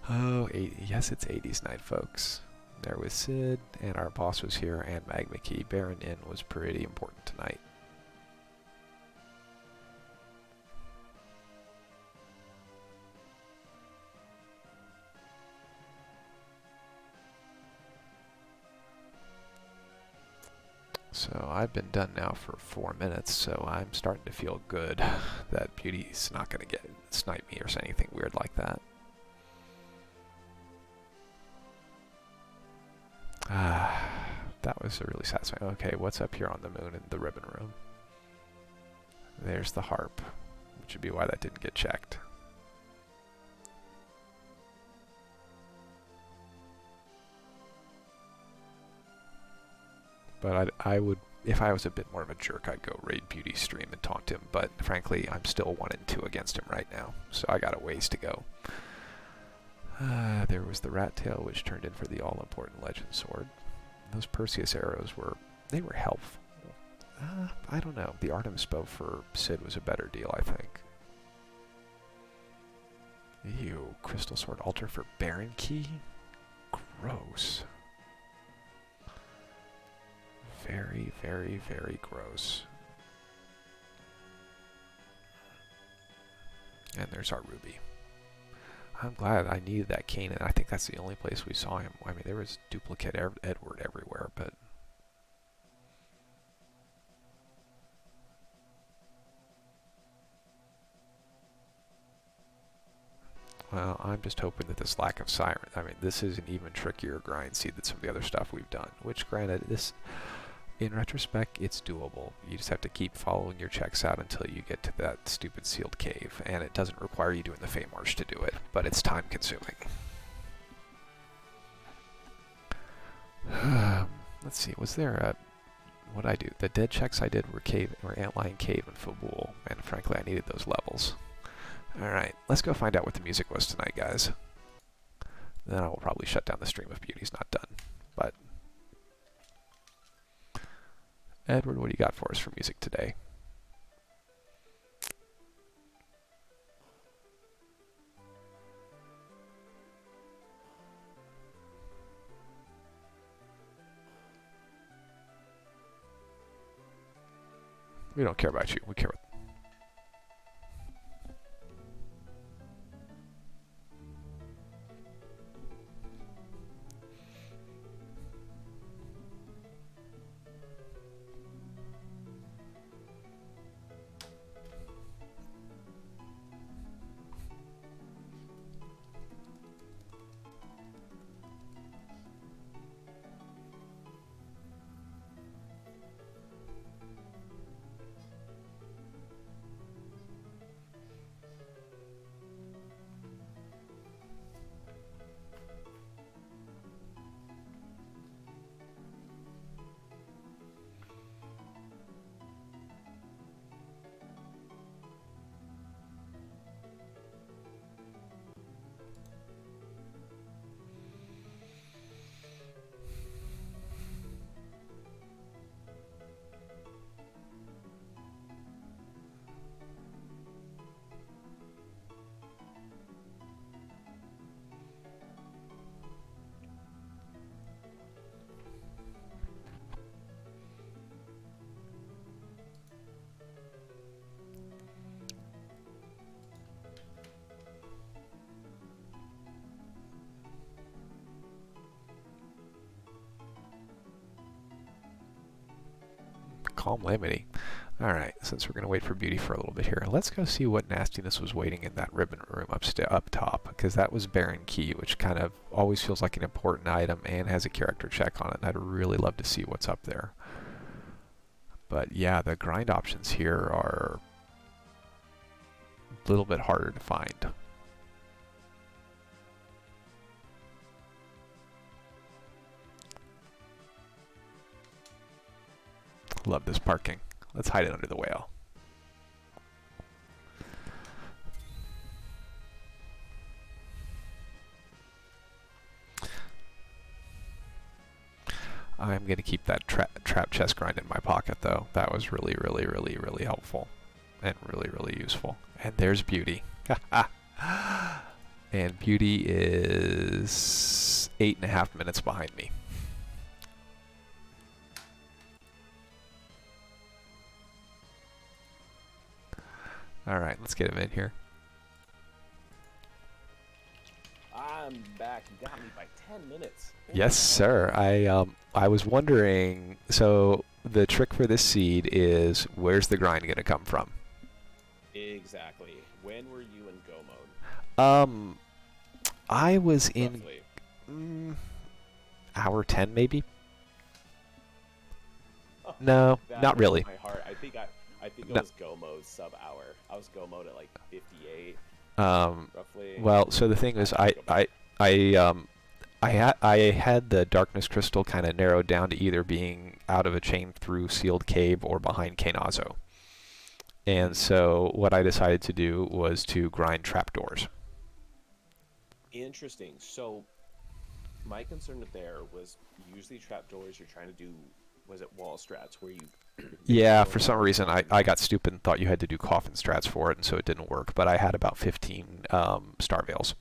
Oh, yes, it's 80s night, folks. There was Sid, and our boss was here, and Magma Key. Baron Inn was pretty important tonight. So I've been done now for 4 minutes, so I'm starting to feel good that Beauty's not going to snipe me or say anything weird like that. That was really satisfying. Okay, what's up here on the moon in the ribbon room? There's the harp, which would be why that didn't get checked. But I would, if I was a bit more of a jerk, I'd go raid Beauty's stream and taunt him. But frankly, I'm still 1 and 2 against him right now, so I got a ways to go. There was the rat tail, which turned in for the all-important legend sword. Those Perseus arrows were They were helpful. I don't know. The Artemis bow for Sid was a better deal, I think. Ew, Crystal Sword Altar for Baron Key? Gross. Very, very, very gross. And there's our ruby. I'm glad I needed that cane, and I think that's the only place we saw him. I mean, there was duplicate Edward everywhere, but... Well, I'm just hoping that this lack of siren... I mean, this is an even trickier grind seed than some of the other stuff we've done. Which, granted, this... In retrospect, it's doable. You just have to keep following your checks out until you get to that stupid sealed cave. And it doesn't require you doing the Fey March to do it, but it's time consuming. Let's see, was there a... What'd I do? The dead checks I did were Antlion Cave and Fabul, and frankly I needed those levels. Alright, let's go find out what the music was tonight, guys. Then I will probably shut down the stream if Beauty's not done. But... Edward, what do you got for us for music today? We don't care about you. We care about... Calm Lamity. Alright, since we're going to wait for Beauty for a little bit here, let's go see what nastiness was waiting in that ribbon room up top, because that was Baron Key, which kind of always feels like an important item and has a character check on it, and I'd really love to see what's up there. But yeah, the grind options here are a little bit harder to find. Love this parking. Let's hide it under the whale. I'm going to keep that trap chest grind in my pocket, though. That was really, really, really, really helpful. And really, really useful. And there's Beauty. And Beauty is 8.5 minutes behind me. Alright, let's get him in here. I'm back. You got me by 10 minutes. Yes, sir. I was wondering, so the trick for this seed is, where's the grind going to come from? Exactly. When were you in go mode? I was Roughly. in hour 10 maybe. No, That not broke really. My heart. I think it No. was go mode sub hour. I was go mode at like 58 roughly. Well, so the thing is, I had the darkness crystal kind of narrowed down to either being out of a chain through sealed cave or behind Kainazo. And so what I decided to do was to grind trapdoors. Interesting. So my concern with there was usually trapdoors you're trying to do was it wall strats where you Yeah, go for in some one reason front? I got stupid and thought you had to do coffin strats for it, and so it didn't work. But I had about 15 Star Veils,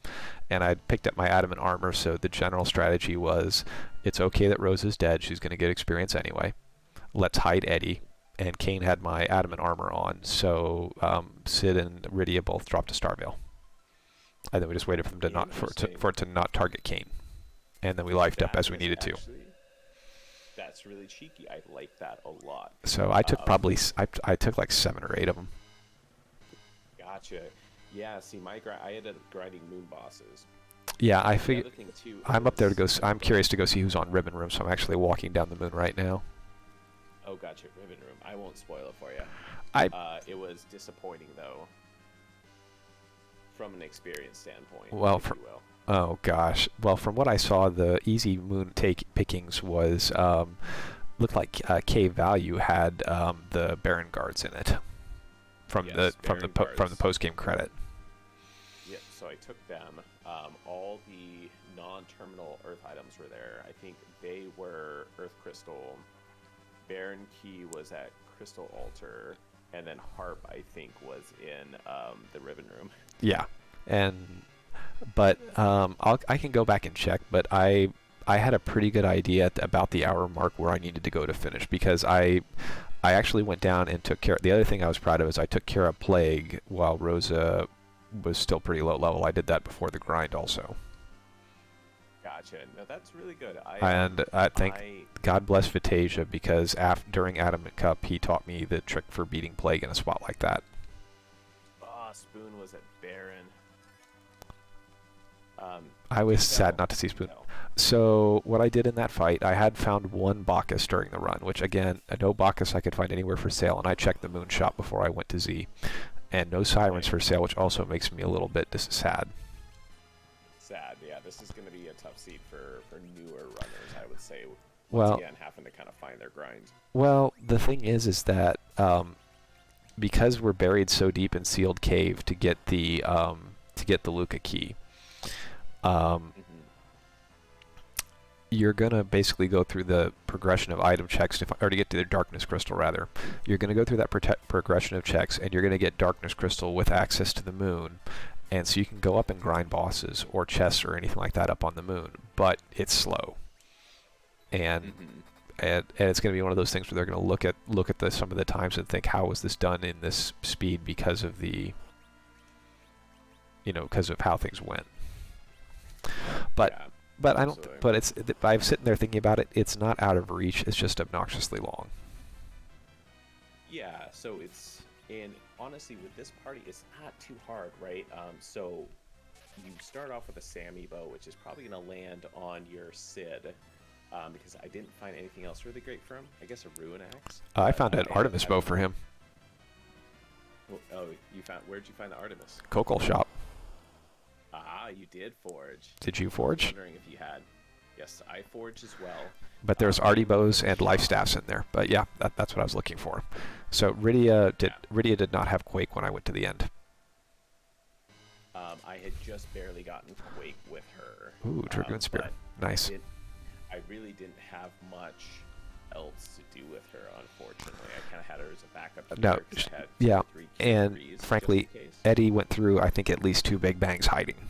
and I picked up my adamant armor. So the general strategy was, it's okay that Rose is dead. She's going to get experience anyway. Let's hide Eddie. And Kane had my adamant armor on, so Sid and Rydia both dropped a Star Veil, and then we just waited for them to not Interesting. for it to not target Kane, and then we lifed up That as we is needed to. actually that's really cheeky. I like that a lot. So I took Um, probably I took like 7 or 8 of them. Gotcha. Yeah. See, I ended up grinding moon bosses. Yeah, I The figured other thing too I'm up there to is go. I'm curious to go see who's on Ribbon Room, so I'm actually walking down the moon right now. oh, gotcha, Ribbon Room. I won't spoil it for you. I It was disappointing though, from an experience standpoint, well, if you will. oh gosh. Well, from what I saw, the easy moon take pickings was looked like Cave Value had the Baron guards in it from Yes, the Baron from the guards. post game credit. Yep. So I took them. All the non-terminal Earth items were there. I think they were Earth Crystal. Baron Key was at Crystal Altar, and then Harp I think was in the Ribbon Room. Yeah, and but I can go back and check, but I had a pretty good idea about the hour mark where I needed to go to finish because I actually went down and took care. The other thing I was proud of is I took care of Plague while Rosa was still pretty low level. I did that before the grind also. Gotcha. No, that's really good. And I think I God bless Vitasia because during Adamant Cup he taught me the trick for beating Plague in a spot like that. Spoon was at Baron. I was sad Tell. not to see Do Spoon. tell. So what I did in that fight, I had found one Bacchus during the run, which again, no Bacchus I could find anywhere for sale, and I checked the moon shop before I went to Z, and no Sirens Okay. for sale, which also makes me a little bit sad. Sad. Yeah, this is going to be a tough seed for newer runners, I would say. Once Well, again, having to kind of find their grind. well, the thing is that because we're buried so deep in Sealed Cave to get the Luca key, um, Hmm. you're gonna basically go through the progression of item checks or to get to the darkness crystal rather. You're gonna go through that progression of checks, and you're gonna get darkness crystal with access to the moon, and so you can go up and grind bosses or chests or anything like that up on the moon. But it's slow, and Hmm. and it's gonna be one of those things where they're gonna look at some of the times and think, how was this done in this speed because of the because of how things went. But Yeah, But I don't. absolutely. But I'm sitting there thinking about it. It's not out of reach. It's just obnoxiously long. Yeah, so and honestly, with this party, it's not too hard, right? So you start off with a Sammy bow, which is probably going to land on your Sid, because I didn't find anything else really great for him. I guess a Ruin Axe. I But found an Artemis bow for him. Oh, where'd you find the Artemis? Coco shop. Ah, you did forge. Did you I was forge? wondering if you had. Yes, I forged as well. But there's Um, arty bows in and the life shop. staffs in there. But yeah, that's what I was looking for. So Yeah. Rydia did not have Quake when I went to the end. I had just barely gotten Quake with her. Ooh, Dragoon Spear. But Nice. I really didn't have much else to do with her, unfortunately. I kind of had her as a backup No, healer 'cause I had yeah, 3 and Q3s just frankly, in case. Eddie went through I think at least 2 big bangs hiding.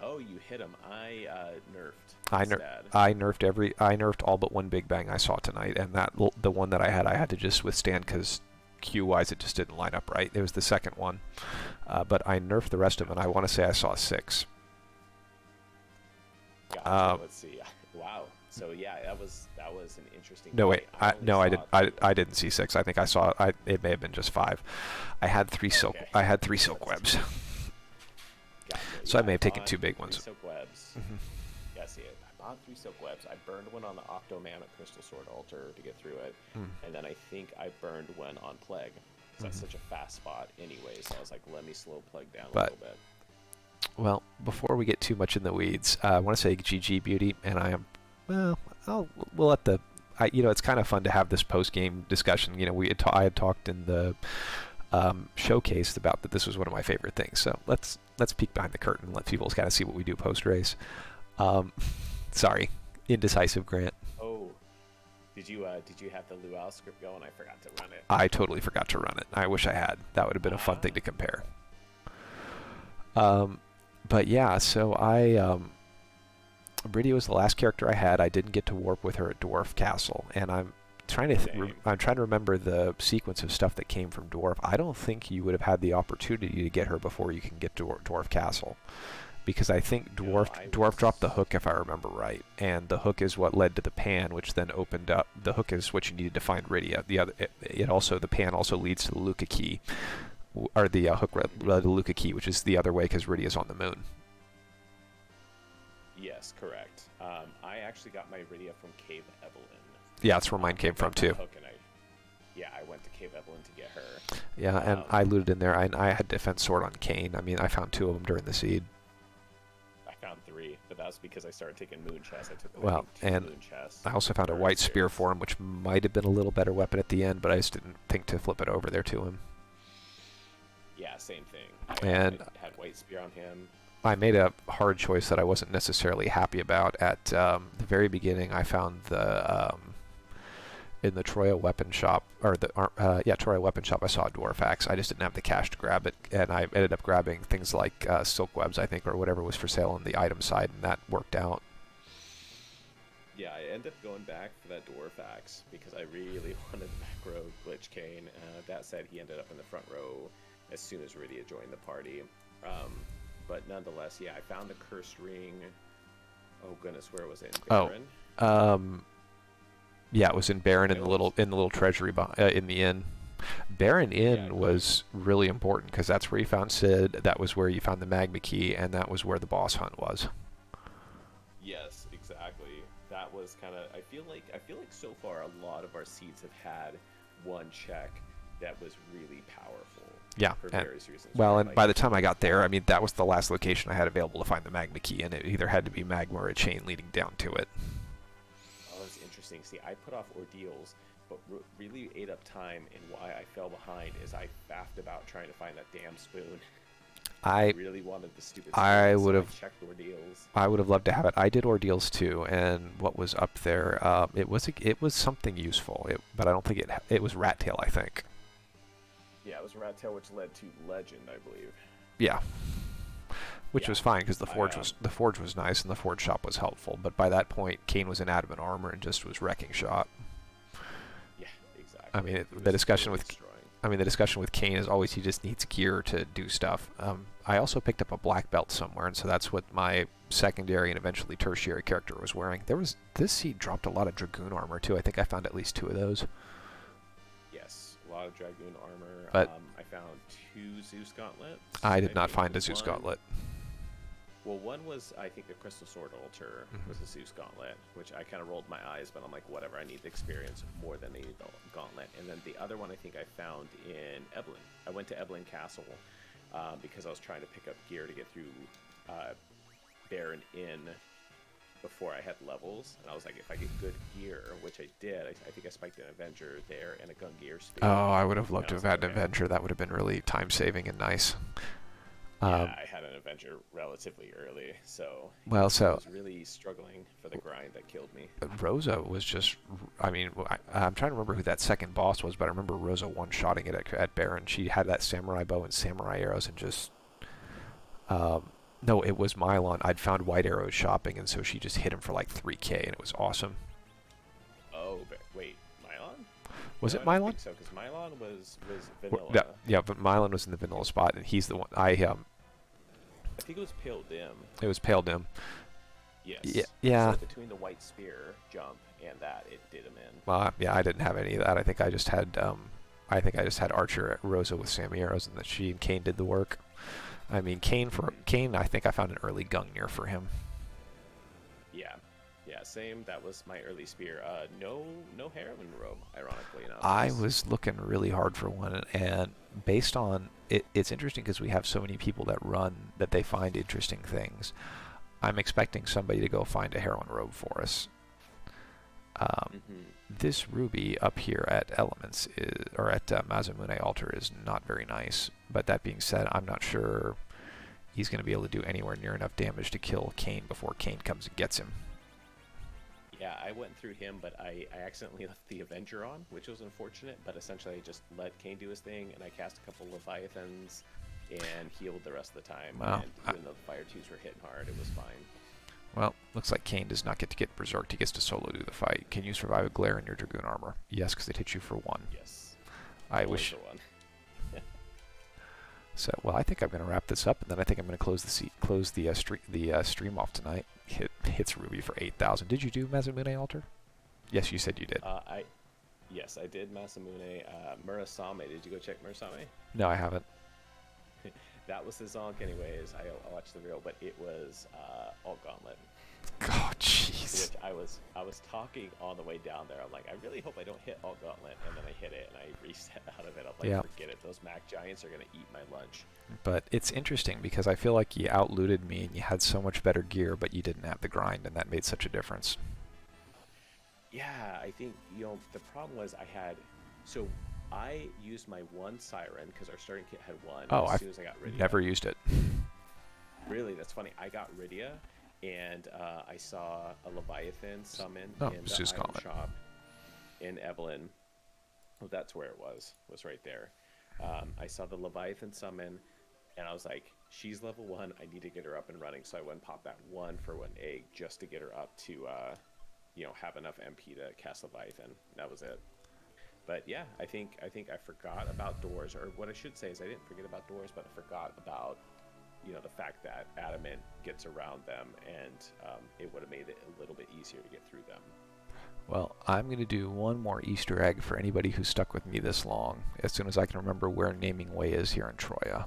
Oh, you hit him. I nerfed I instead. nerfed all but one big bang I saw tonight, and the one that I had to just withstand because Q wise it just didn't line up right. It was the second one, but I nerfed the rest of them. And I want to say I saw 6. Gotcha. Let's see. Wow. So yeah, that was an interesting. No wait, fight. only saw two. I didn't see 6. I think I saw it may have been just 5. I had 3 silk. Okay. I had 3 silk That's webs. Gotcha. So I Yeah, may have taken bought 2 big 3 ones. silk webs. Mhm. Yeah, see it. I bought 3 silk webs. I burned one on the Octomammoth Crystal Sword altar to get through it, Mm. and then I think I burned one on Plague. 'Cause that's such a fast spot anyway, so I was like, let me slow Plague down a But- little bit. Well, before we get too much in the weeds, I want to say GG Beauty, and I am, well, we'll let it's kind of fun to have this post-game discussion. I had talked in the showcase about that this was one of my favorite things. So let's peek behind the curtain and let people kind of see what we do post-race. Sorry, indecisive Grant. Oh, did you have the Luau script going? I forgot to run it. I totally forgot to run it. I wish I had. That would have been a fun thing to compare. But yeah, so Bridia was the last character I had. I didn't get to warp with her at Dwarf Castle, and I'm trying to remember the sequence of stuff that came from Dwarf. I don't think you would have had the opportunity to get her before you can get to Dwarf Castle, because I think Dwarf dropped the hook, if I remember right, and the hook is what led to the pan, which then opened up. The hook is what you needed to find Rydia. The pan also leads to the Luca key, or the hook led to the Luca key, which is the other way because Rydia's on the moon. Yes, correct. I actually got my Rydia from Cave Evelyn. Yeah, that's where mine came from too. I went to Cave Evelyn to get her. Yeah, and I looted in there. I had Defense Sword on Kane. I mean, I found 2 of them during the seed. I found 3, but that was because I started taking moon chests. I took and moon chests. I also found a white spear for him, which might have been a little better weapon at the end, but I just didn't think to flip it over there to him. Yeah, same thing. I had white spear on him. I made a hard choice that I wasn't necessarily happy about. At the very beginning, I found in the Troya weapon shop, Troya weapon shop, I saw a dwarf axe. I just didn't have the cash to grab it, and I ended up grabbing things like silk webs, I think, or whatever was for sale on the item side, and that worked out. Yeah, I ended up going back for that dwarf axe because I really wanted the back row glitch Kane. That said, he ended up in the front row as soon as Rydia joined the party. But nonetheless, yeah, I found the cursed ring. Oh goodness, where was it? In Baron? Yeah, it was in Baron, in the little treasury in the inn. Baron Inn was really important because that's where you found Sid. That was where you found the magma key, and that was where the boss hunt was. Yes, exactly. That was kind of. I feel like so far a lot of our seeds have had one check that was really powerful. Yeah, for various reasons. Well, and by the time I got there, I mean, that was the last location I had available to find the magma key, and it either had to be magma or a chain leading down to it. Oh, that's interesting. See, I put off ordeals, but really ate up time, and why I fell behind is I faffed about trying to find that damn spoon. I really wanted the stupid spoon, I would have checked ordeals. I would have loved to have it. I did ordeals too, and what was up there? It was something useful, but I don't think it was Rat Tail, I think. Yeah, it was Rat Tail, which led to Legend, I believe. Yeah, which was fine because the forge was nice and the forge shop was helpful. But by that point, Kane was in adamant armor and just was wrecking shop. Yeah, exactly. I mean, the discussion with Kane is always he just needs gear to do stuff. I also picked up a black belt somewhere, and so that's what my secondary and eventually tertiary character was wearing. This seed dropped a lot of Dragoon armor too. I think I found at least 2 of those. Yes, a lot of Dragoon armor. But I found 2 Zeus gauntlets. I did not find a Zeus gauntlet. Well, one was, I think, the Crystal Sword Altar was a Zeus gauntlet, which I kind of rolled my eyes, but I'm like, whatever, I need the experience more than I need the gauntlet. And then the other one I think I found in Evelyn. I went to Evelyn Castle because I was trying to pick up gear to get through Baron Inn before I had levels. And I was like, if I get good gear, which I did, I think I spiked an Avenger there and a Gungear spear. Oh, I would have loved to have had an Avenger. That would have been really time-saving and nice. Yeah, I had an Avenger relatively early, so I was really struggling for the grind that killed me. Rosa was just, I mean, I'm trying to remember who that second boss was, but I remember Rosa one-shotting it at Baron. She had that samurai bow and samurai arrows and just, no, it was Mylon. I'd found white arrows shopping, and so she just hit him for like 3K, and it was awesome. Oh, but wait, Mylon? Was it I Mylon? don't think so, because Mylon was vanilla. Yeah, but Mylon was in the vanilla spot, and he's the one. I think it was Pale Dim. It was Pale Dim. Yes. Yeah. So between the white spear jump and that, it did him in. Well, yeah, I didn't have any of that. I think I just had Archer Rosa with Sammy arrows, and that she and Kane did the work. I mean, Kane, I think I found an early Gungnir for him. Yeah, same. That was my early spear. No heroin robe, ironically enough. I was looking really hard for one, and based on it's interesting because we have so many people that they find interesting things. I'm expecting somebody to go find a heroin robe for us. This ruby up here at Elements at Mazamune Altar is not very nice. But that being said, I'm not sure he's going to be able to do anywhere near enough damage to kill Kane before Kane comes and gets him. Yeah, Yeah, I went through him, but I accidentally left the Avenger on, which was unfortunate. But essentially, I just let Kane do his thing, and I cast a couple Leviathans and healed the rest of the time. Wow. And even though the Fire 2s were hitting hard, it was fine. Well, looks like Kane does not get to get berserked. He gets to solo do the fight. Can you survive a glare in your Dragoon armor? Yes, because it hits you for 1. Yes. I Only wish. for 1. So, well, I think I'm going to wrap this up, and then I think I'm going to close the stream off tonight. Hits Ruby for 8,000. Did you do Mazamune Altar? Yes, you said you did. Yes, I did Masamune. Murasame, did you go check Murasame? No, I haven't. That was the Zonk anyways. I watched the reel, but it was Alt Gauntlet. Oh, jeez. Which I was talking on the way down there. I'm like, I really hope I don't hit Alt Gauntlet, and then I hit it and I reset out of it. I'm like, Yeah. forget it. Those Mac Giants are gonna eat my lunch. But it's interesting because I feel like you outlooted me and you had so much better gear, but you didn't have the grind, and that made such a difference. Yeah, I think the problem was I used my 1 Siren because our starting kit had 1. Oh, as I've soon as I got Rydia. never used it. Really, that's funny. I got Rydia, and I saw a Leviathan summon in the Zeus item Gauntlet. shop in Evelyn. Well, that's where it was right there. I saw the Leviathan summon, and I was like, she's level 1. I need to get her up and running. So I went and popped that 1 for 1 egg just to get her up to, have enough MP to cast Leviathan. That was it. But yeah, I think I forgot about doors, or what I should say is I didn't forget about doors, but I forgot about the fact that Adamant gets around them, and it would have made it a little bit easier to get through them. Well, I'm going to do one more Easter egg for anybody who's stuck with me this long, as soon as I can remember where Naming Way is here in Troya.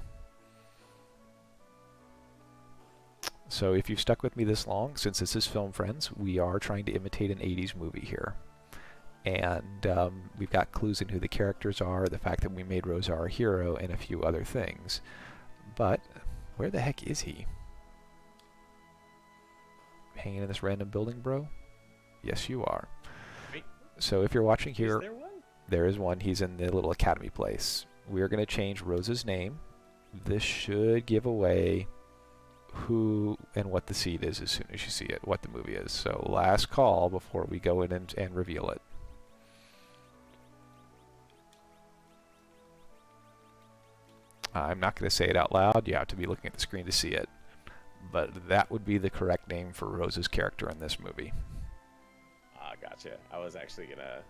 So if you've stuck with me this long, since this is Film Friends, we are trying to imitate an 80s movie here. And we've got clues in who the characters are, the fact that we made Rosa our hero, and a few other things. But where the heck is he? Hanging in this random building, bro? Yes, you are. Wait, So if you're watching here, is there one? there is one. He's in the little academy place. We're going to change Rosa's name. This should give away who and what the seed is as soon as you see it, what the movie is. So last call before we go in and reveal it. I'm not going to say it out loud. You have to be looking at the screen to see it. But that would be the correct name for Rosa's character in this movie. Gotcha. I was actually gonna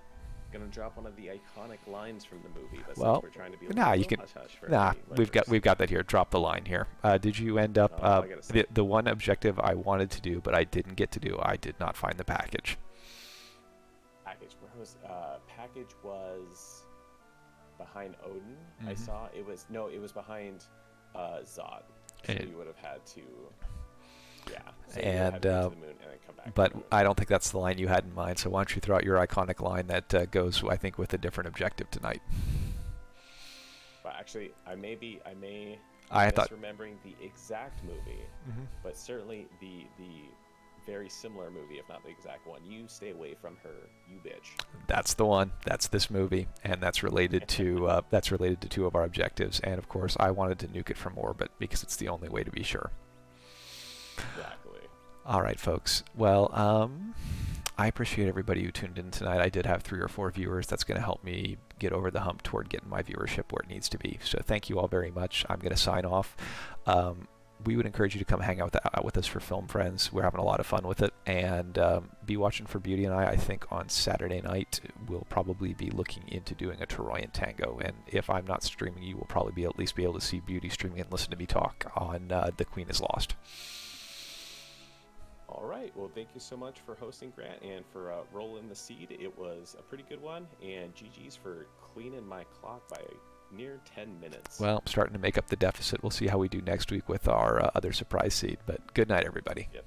drop one of the iconic lines from the movie, but Well, since we're trying to be hush-hush for we've got that here. Drop the line here. Did you end up the one objective I wanted to do, but I didn't get to do? I did not find the package. Package was behind Odin. Mm-hmm. I saw it was behind Zod. So you would have had to. Yeah. So and to the moon and then come back. but I don't think that's the line you had in mind. So why don't you throw out your iconic line that goes, I think, with a different objective tonight? But actually, I may I thought misremembering the exact movie, but certainly the very similar movie, if not the exact one. You stay away from her, you bitch. that's the one. That's this movie, and that's related to 2 of our objectives. And of course, I wanted to nuke it from orbit because it's the only way to be sure. Exactly. All right, folks. Well, I appreciate everybody who tuned in tonight. I did have 3 or 4 viewers. That's going to help me get over the hump toward getting my viewership where it needs to be. So thank you all very much. I'm going to sign off. We would encourage you to come hang out with us for Film Friends. We're having a lot of fun with it. And be watching for Beauty and I think on Saturday night, we'll probably be looking into doing a Troyan Tango. And if I'm not streaming, you will probably at least be able to see Beauty streaming and listen to me talk on The Queen is Lost. All right. Well, thank you so much for hosting, Grant, and for rolling the seed. It was a pretty good one. And GG's for cleaning my clock by near 10 minutes. Well, starting to make up the deficit. We'll see how we do next week with our other surprise seed. But good night, everybody. Yep.